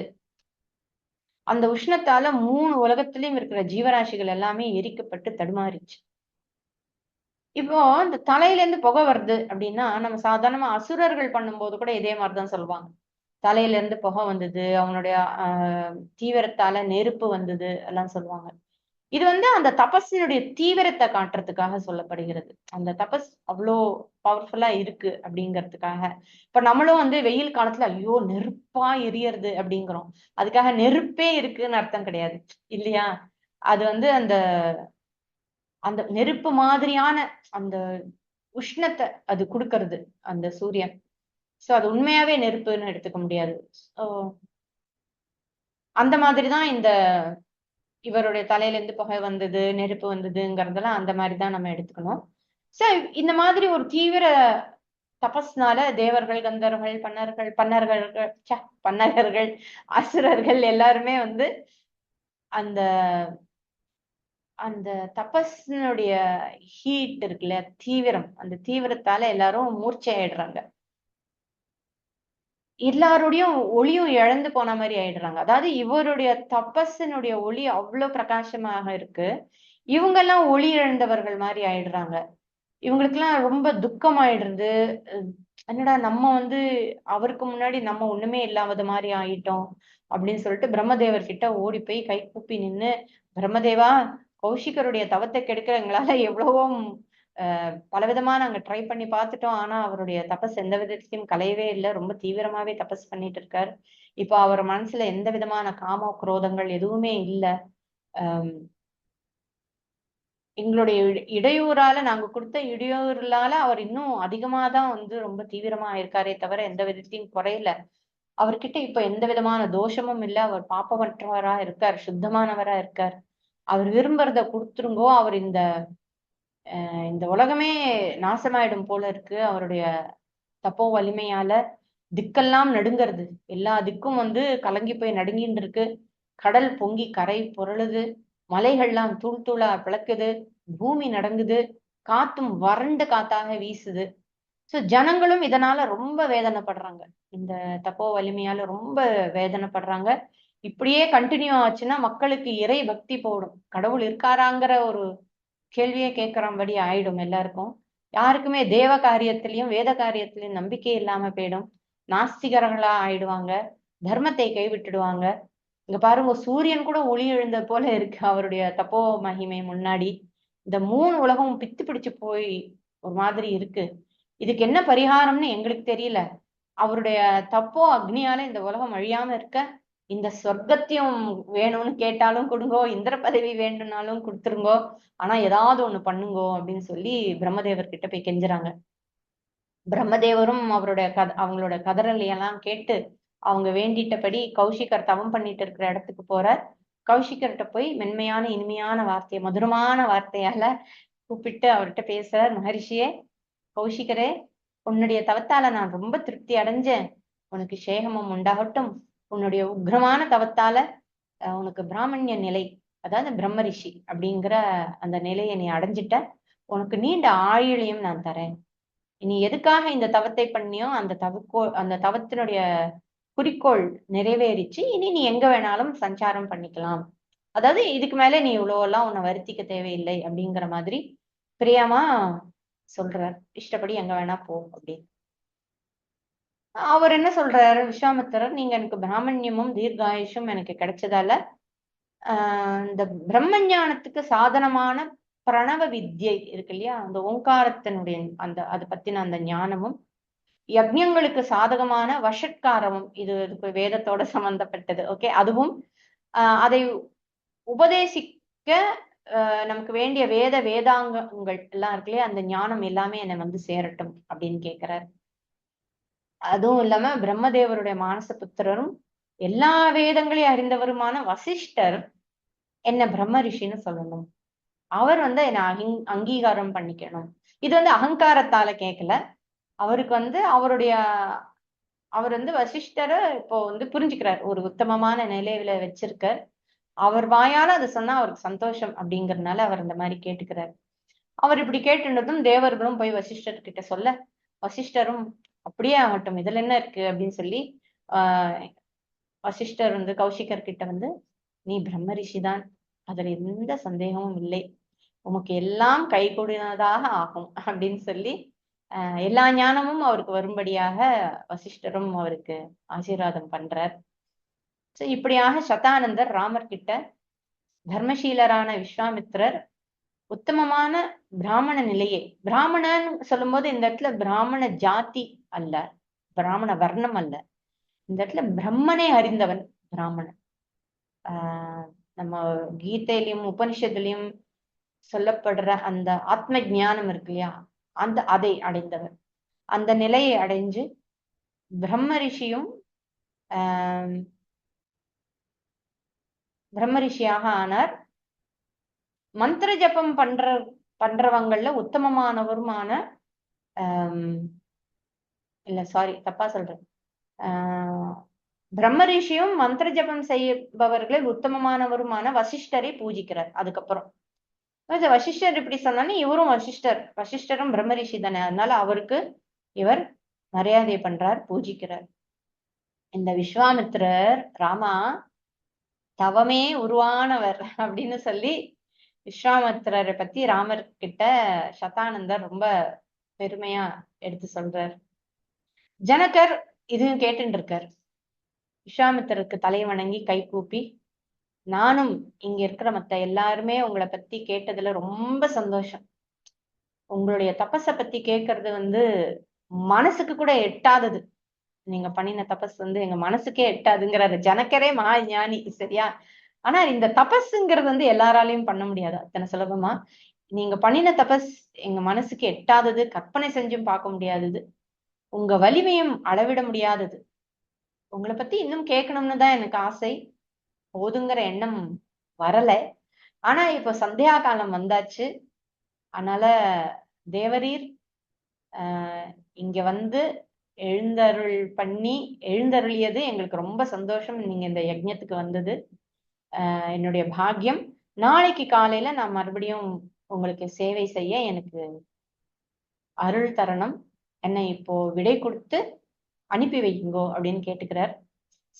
அந்த உஷ்ணத்தால 3 உலகத்திலயும் இருக்கிற ஜீவராசிகள் எல்லாமே எரிக்கப்பட்டு தடுமாறிச்சு. இப்போ இந்த தலையில இருந்து புகை வருது அப்படின்னா நம்ம சாதாரணமா அசுரர்கள் பண்ணும்போது கூட இதே மாதிரிதான் சொல்லுவாங்க. தலையில இருந்து புகை வந்தது, அவனுடைய தீவிரத்தால நெருப்பு வந்தது எல்லாம் சொல்லுவாங்க. இது வந்து அந்த தபஸினுடைய தீவிரத்தை காட்டுறதுக்காக சொல்லப்படுகிறது. அந்த தபஸ் அவ்வளோ பவர்ஃபுல்லா இருக்கு அப்படிங்கிறதுக்காக. இப்ப நம்மளும் வந்து வெயில் காலத்துல ஐயோ நெருப்பா எரியறது அப்படிங்கிறோம். அதுக்காக நெருப்பே இருக்குன்னு அர்த்தம் கிடையாது இல்லையா? அது வந்து அந்த அந்த நெருப்பு மாதிரியான அந்த உஷ்ணத்தை அது கொடுக்கறது அந்த சூரியன். சோ அது உண்மையாவே நெருப்புன்னு எடுத்துக்க முடியாது. சோ அந்த மாதிரிதான் இந்த இவருடைய தலையில இருந்து புகை வந்தது, நெருப்பு வந்ததுங்கிறதெல்லாம் அந்த மாதிரிதான் நம்ம எடுத்துக்கணும். சோ இந்த மாதிரி ஒரு தீவிர தபஸ்னால தேவர்கள், கந்தர்கள், பன்னர்கள், அசுரர்கள் எல்லாருமே வந்து அந்த அந்த தபஸ்னுடைய ஹீட் இருக்குல்ல, தீவிரம், அந்த தீவிரத்தால எல்லாரும் மூர்ச்சை ஆயிடுறாங்க. எல்லாருடையும் ஒளியும் இழந்து போன மாதிரி ஆயிடுறாங்க. அதாவது இவருடைய தபஸினுடைய ஒளி அவ்வளவு பிரகாசமாக இருக்கு, இவங்க எல்லாம் ஒளி இழந்தவர்கள் மாதிரி ஆயிடுறாங்க. இவங்களுக்கெல்லாம் ரொம்ப துக்கம் ஆயிடுறது. அஹ் என்னடா நம்ம வந்து அவருக்கு முன்னாடி நம்ம ஒண்ணுமே இல்லாத மாதிரி ஆயிட்டோம் அப்படின்னு சொல்லிட்டு பிரம்மதேவர் கிட்ட ஓடி போய் கை கூப்பி நின்னு, பிரம்மதேவா, கௌஷிகருடைய தவத்தை கெடுக்கிற எங்களால எவ்வளவோ பலவிதமா நாங்க ட்ரை பண்ணி பார்த்துட்டோம். ஆனா அவருடைய தபஸ் எந்த விதத்திலையும் கலையவே இல்லை. ரொம்ப தீவிரமாவே தபஸ் பண்ணிட்டு இருக்காரு. இப்போ அவர் மனசுல எந்த விதமான காம குரோதங்கள் எதுவுமே இல்லை. ஆஹ் எங்களுடைய இடையூறால, நாங்க கொடுத்த இடையூறுலால அவர் இன்னும் அதிகமா தான் வந்து ரொம்ப தீவிரமா இருக்காரே தவிர எந்த விதத்தையும் குறையல. அவர்கிட்ட இப்ப எந்த விதமான தோஷமும் இல்ல. அவர் பாப்பமற்றவரா இருக்கார், சுத்தமானவரா இருக்கார். அவர் விரும்புறத கொடுத்துருங்கோ. அவர் இந்த உலகமே நாசமாயிடும் போல இருக்கு அவருடைய தப்போ வலிமையால. திக்கெல்லாம் நடுங்கிறது, எல்லா திக்கும் வந்து கலங்கி போய் நடுங்கின்னு இருக்கு. கடல் பொங்கி கரை புரளுது. மலைகள்லாம் தூள் தூளா பிளக்குது, பூமி நடங்குது, காத்தும் வறண்ட காத்தாக வீசுது. சோ ஜனங்களும் இதனால ரொம்ப வேதனைப்படுறாங்க. இந்த தப்போ வலிமையால ரொம்ப வேதனைப்படுறாங்க. இப்படியே கண்டினியூ ஆச்சுன்னா மக்களுக்கு இறை பக்தி போடும். கடவுள் இருக்காராங்கிற ஒரு கேள்வியே கேட்கிறபடி ஆயிடும் எல்லாருக்கும். யாருக்குமே தேவ காரியத்திலயும் வேத காரியத்திலயும் நம்பிக்கை இல்லாம போயிடும். நாஸ்திகர்களா ஆயிடுவாங்க. தர்மத்தை கைவிட்டுடுவாங்க. இங்க பாருங்க, சூரியன் கூட ஒளி எழுந்த போல இருக்கு அவருடைய தப்போ மகிமை முன்னாடி. இந்த 3 உலகம் பித்து பிடிச்சு போய் ஒரு மாதிரி இருக்கு. இதுக்கு என்ன பரிகாரம்னு எங்களுக்கு தெரியல. அவருடைய தப்போ அக்னியால இந்த உலகம் அழியாம இருக்க, இந்த சொர்க்கத்தையும் வேணும்னு கேட்டாலும் கொடுங்கோ, இந்திர பதவி வேண்டும்னாலும் கொடுத்துருங்கோ, ஆனா ஏதாவது ஒண்ணு பண்ணுங்கோ அப்படின்னு சொல்லி பிரம்மதேவர் கிட்ட போய் கெஞ்சுறாங்க. பிரம்மதேவரும் அவங்களோட கதறலை எல்லாம் கேட்டு அவங்க வேண்டிட்டபடி கௌஷிகர் தவம் பண்ணிட்டு இருக்கிற இடத்துக்கு போறார். கௌஷிகர்கிட்ட போய் மென்மையான இனிமையான வார்த்தை, மதுரமான வார்த்தையால கூப்பிட்டு அவர்கிட்ட பேசுறார். மகரிஷியே, கௌஷிகரே, உன்னுடைய தவத்தால நான் ரொம்ப திருப்தி அடைஞ்சேன். உனக்கு சேகமம் உண்டாகட்டும். உன்னுடைய உக்ரமான தவத்தால உனக்கு பிராமணிய நிலை, அதாவது பிரம்ம ரிஷி அப்படிங்கிற அந்த நிலையை நீ அடைஞ்சிட்ட. உனக்கு நீண்ட ஆயுளையும் நான் தரேன். நீ எதுக்காக இந்த தவத்தை பண்ணியோ அந்த தவத்தினுடைய குறிக்கோள் நிறைவேறிச்சு. இனி நீ எங்க வேணாலும் சஞ்சாரம் பண்ணிக்கலாம். அதாவது இதுக்கு மேல நீ இவ்வளவு எல்லாம் உன்னை வருத்திக்க தேவையில்லை அப்படிங்கிற மாதிரி பிரியமா சொல்றார். இஷ்டப்படி எங்க வேணா போ அப்படின்னு. அவர் என்ன சொல்றாரு விஸ்வாமித்திரர், நீங்க எனக்கு பிராமணியமும் தீர்காயுஷும் எனக்கு கிடைச்சதால இந்த பிரம்ம ஞானத்துக்கு சாதனமான பிரணவ வித்யை இருக்கு இல்லையா, அந்த ஓங்காரத்தினுடைய அதை பத்தின அந்த ஞானமும், யஜ்ஞங்களுக்கு சாதகமான வஷட்காரமும், இதுக்கு வேதத்தோட சம்பந்தப்பட்டது. ஓகே, அதுவும் அதை உபதேசிக்க நமக்கு வேண்டிய வேதாங்கங்கள் எல்லாம் இருக்கு இல்லையா, அந்த ஞானம் எல்லாமே என்னை வந்து சேரட்டும் அப்படின்னு கேட்கிறார். அதுவும் இல்லாம பிரம்மதேவருடைய மானச புத்திரரும் எல்லா வேதங்களையும் அறிந்தவருமான வசிஷ்டர் என்ன பிரம்ம ரிஷின்னு சொல்லணும். அவர் வந்து என்ன அங்கீகாரம் பண்ணிக்கணும். இது வந்து அகங்காரத்தால கேட்கல. அவருக்கு வந்து அவர் வந்து வசிஷ்டரை இப்போ வந்து புரிஞ்சுக்கிறார், ஒரு உத்தமமான நிலையில வச்சிருக்கார். அவர் வாயால அதை சொன்னா அவருக்கு சந்தோஷம் அப்படிங்கறதுனால அவர் அந்த மாதிரி கேட்டுக்கிறார். அவர் இப்படி கேட்டுனதும் தேவர்களும் போய் வசிஷ்டர் கிட்ட சொல்ல, வசிஷ்டரும் அப்படியே ஆகட்டும், இதுல என்ன இருக்கு அப்படின்னு சொல்லி ஆஹ் வசிஷ்டர் வந்து கௌஷிகர் கிட்ட வந்து, நீ பிரம்ம ரிஷிதான், அதுல எந்த சந்தேகமும் இல்லை, உமக்கு எல்லாம் கைகூடினதாக ஆகும் அப்படின்னு சொல்லி எல்லா ஞானமும் அவருக்கு வரும்படியாக வசிஷ்டரும் அவருக்கு ஆசீர்வாதம் பண்றார். சோ இப்படியாக சதானந்தர் ராமர் கிட்ட தர்மசீலரான விஸ்வாமித்திரர் உத்தமமான பிராமண நிலையை, பிராமணன் சொல்லும் போது இந்த இடத்துல பிராமண ஜாதி அல்ல, பிராமண வர்ணம் அல்ல, இந்த இடத்துல பிரம்மனை அறிந்தவன் பிராமணன். நம்ம கீதையிலையும் உபனிஷத்துலயும் சொல்லப்படுற அந்த ஆத்ம ஞானம் இருக்கு இல்லையா, அதை அடைந்தவர், அந்த நிலையை அடைஞ்சு பிரம்ம ரிஷியும் பிரம்ம ரிஷியாக ஆனார். மந்திர ஜபம் பண்றவங்கள்ல உத்தமமானவருமான இல்ல சாரி தப்பா சொல்றேன், பிரம்ம ரிஷியும் மந்திர ஜபம் செய்பவர்களில் உத்தமமானவருமான வசிஷ்டரை பூஜிக்கிறார். அதுக்கப்புறம் வசிஷ்டர் இப்படி சொன்னாலும் இவரும் வசிஷ்டரும் பிரம்ம ரிஷி தானே, அதனால அவருக்கு இவர் மரியாதை பண்றார், பூஜிக்கிறார். இந்த விஸ்வாமித்திரர் ராமா தவமே உருவானவர் அப்படின்னு சொல்லி விஸ்வாமித்திரரை பத்தி ராமர் கிட்ட சதானந்தர் ரொம்ப பெருமையா எடுத்து சொல்றார். ஜனகர் இதுவும் கேட்டுட்டு இருக்கார். விஸ்வாமித்திரருக்கு தலை வணங்கி கை கூப்பி, நானும் இங்க இருக்கிற மத்த எல்லாருமே உங்களை பத்தி கேட்டதுல ரொம்ப சந்தோஷம். உங்களுடைய தபஸை பத்தி கேட்கறது வந்து மனசுக்கு கூட எட்டாதது. நீங்க பண்ணின தபஸ் வந்து எங்க மனசுக்கே எட்டாதுங்கிறாரு ஜனகரே மகா ஞானி, சரியா? ஆனா இந்த தபஸ்ங்கிறது வந்து எல்லாராலையும் பண்ண முடியாது அத்தனை சுலபமா. நீங்க பண்ணின தபஸ் எங்க மனசுக்கு எட்டாதது, கற்பனை செஞ்சும் பார்க்க முடியாதது, உங்க வலிமையும் அளவிட முடியாதது. உங்களை பத்தி இன்னும் கேட்கணும்னு தான் எனக்கு ஆசை, போதுங்கிற எண்ணம் வரல. ஆனா இப்ப சந்தியா காலம் வந்தாச்சு, அதனால தேவரீர் இங்க வந்து எழுந்தருளியது எங்களுக்கு ரொம்ப சந்தோஷம். நீங்க இந்த யஜ்ஞத்துக்கு வந்தது என்னுடைய பாக்கியம். நாளைக்கு காலையில நான் மறுபடியும் உங்களுக்கு சேவை செய்ய எனக்கு அருள் தரணும், என்னை இப்போ விடை கொடுத்து அனுப்பி வைங்கோ அப்படின்னு கேட்டுக்கிறார்.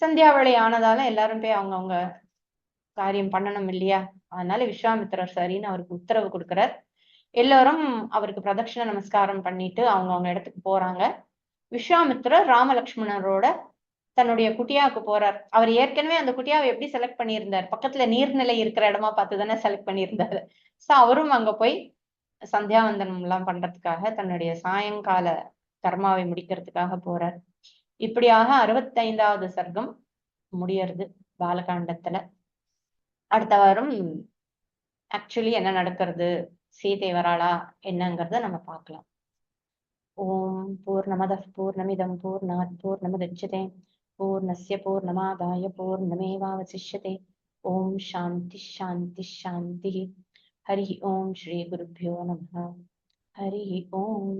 சந்தியாவேளை ஆனதால எல்லாரும் போய் அவங்கவுங்க காரியம் பண்ணணும் இல்லையா? அதனால விஸ்வாமித்திரர் சரின்னு அவருக்கு உத்தரவு கொடுக்கிறார். எல்லாரும் அவருக்கு பிரதட்சிண நமஸ்காரம் பண்ணிட்டு அவங்கவுங்க இடத்துக்கு போறாங்க. விஸ்வாமித்திரர் ராமலக்ஷ்மணரோட தன்னுடைய குட்டியாவுக்கு போறார். அவர் ஏற்கனவே அந்த குட்டியாவை எப்படி செலக்ட் பண்ணியிருந்தார்? பக்கத்துல நீர்நிலை இருக்கிற இடமா பார்த்து தானே செலக்ட் பண்ணியிருந்தாரு. சோ அவரும் அங்க போய் சந்தியாவந்தனம் எல்லாம் பண்றதுக்காக தன்னுடைய சாயங்கால கர்மாவை முடிக்கிறதுக்காக போறார். இப்படியாக 65வது சர்க்கம் முடியறது பாலகாண்டத்துல. அடுத்த வாரம் ஆக்சுவலி என்ன நடக்கிறது, சீதை வராளா என்னங்கிறத நம்ம பார்க்கலாம். ஓம் பூர்ணமதః பூர்ணமிதம் பூர்ணாத் பூர்ணமுதச்யதே பூர்ணஸ்ய பூர்ணமாதாய பூர்ணமேவாவசிஷ்யதே. ஓம் சாந்தி சாந்தி சாந்தி. ஹரி ஓம் ஸ்ரீ குருभ्यो நமः. ஹரி ஓம்.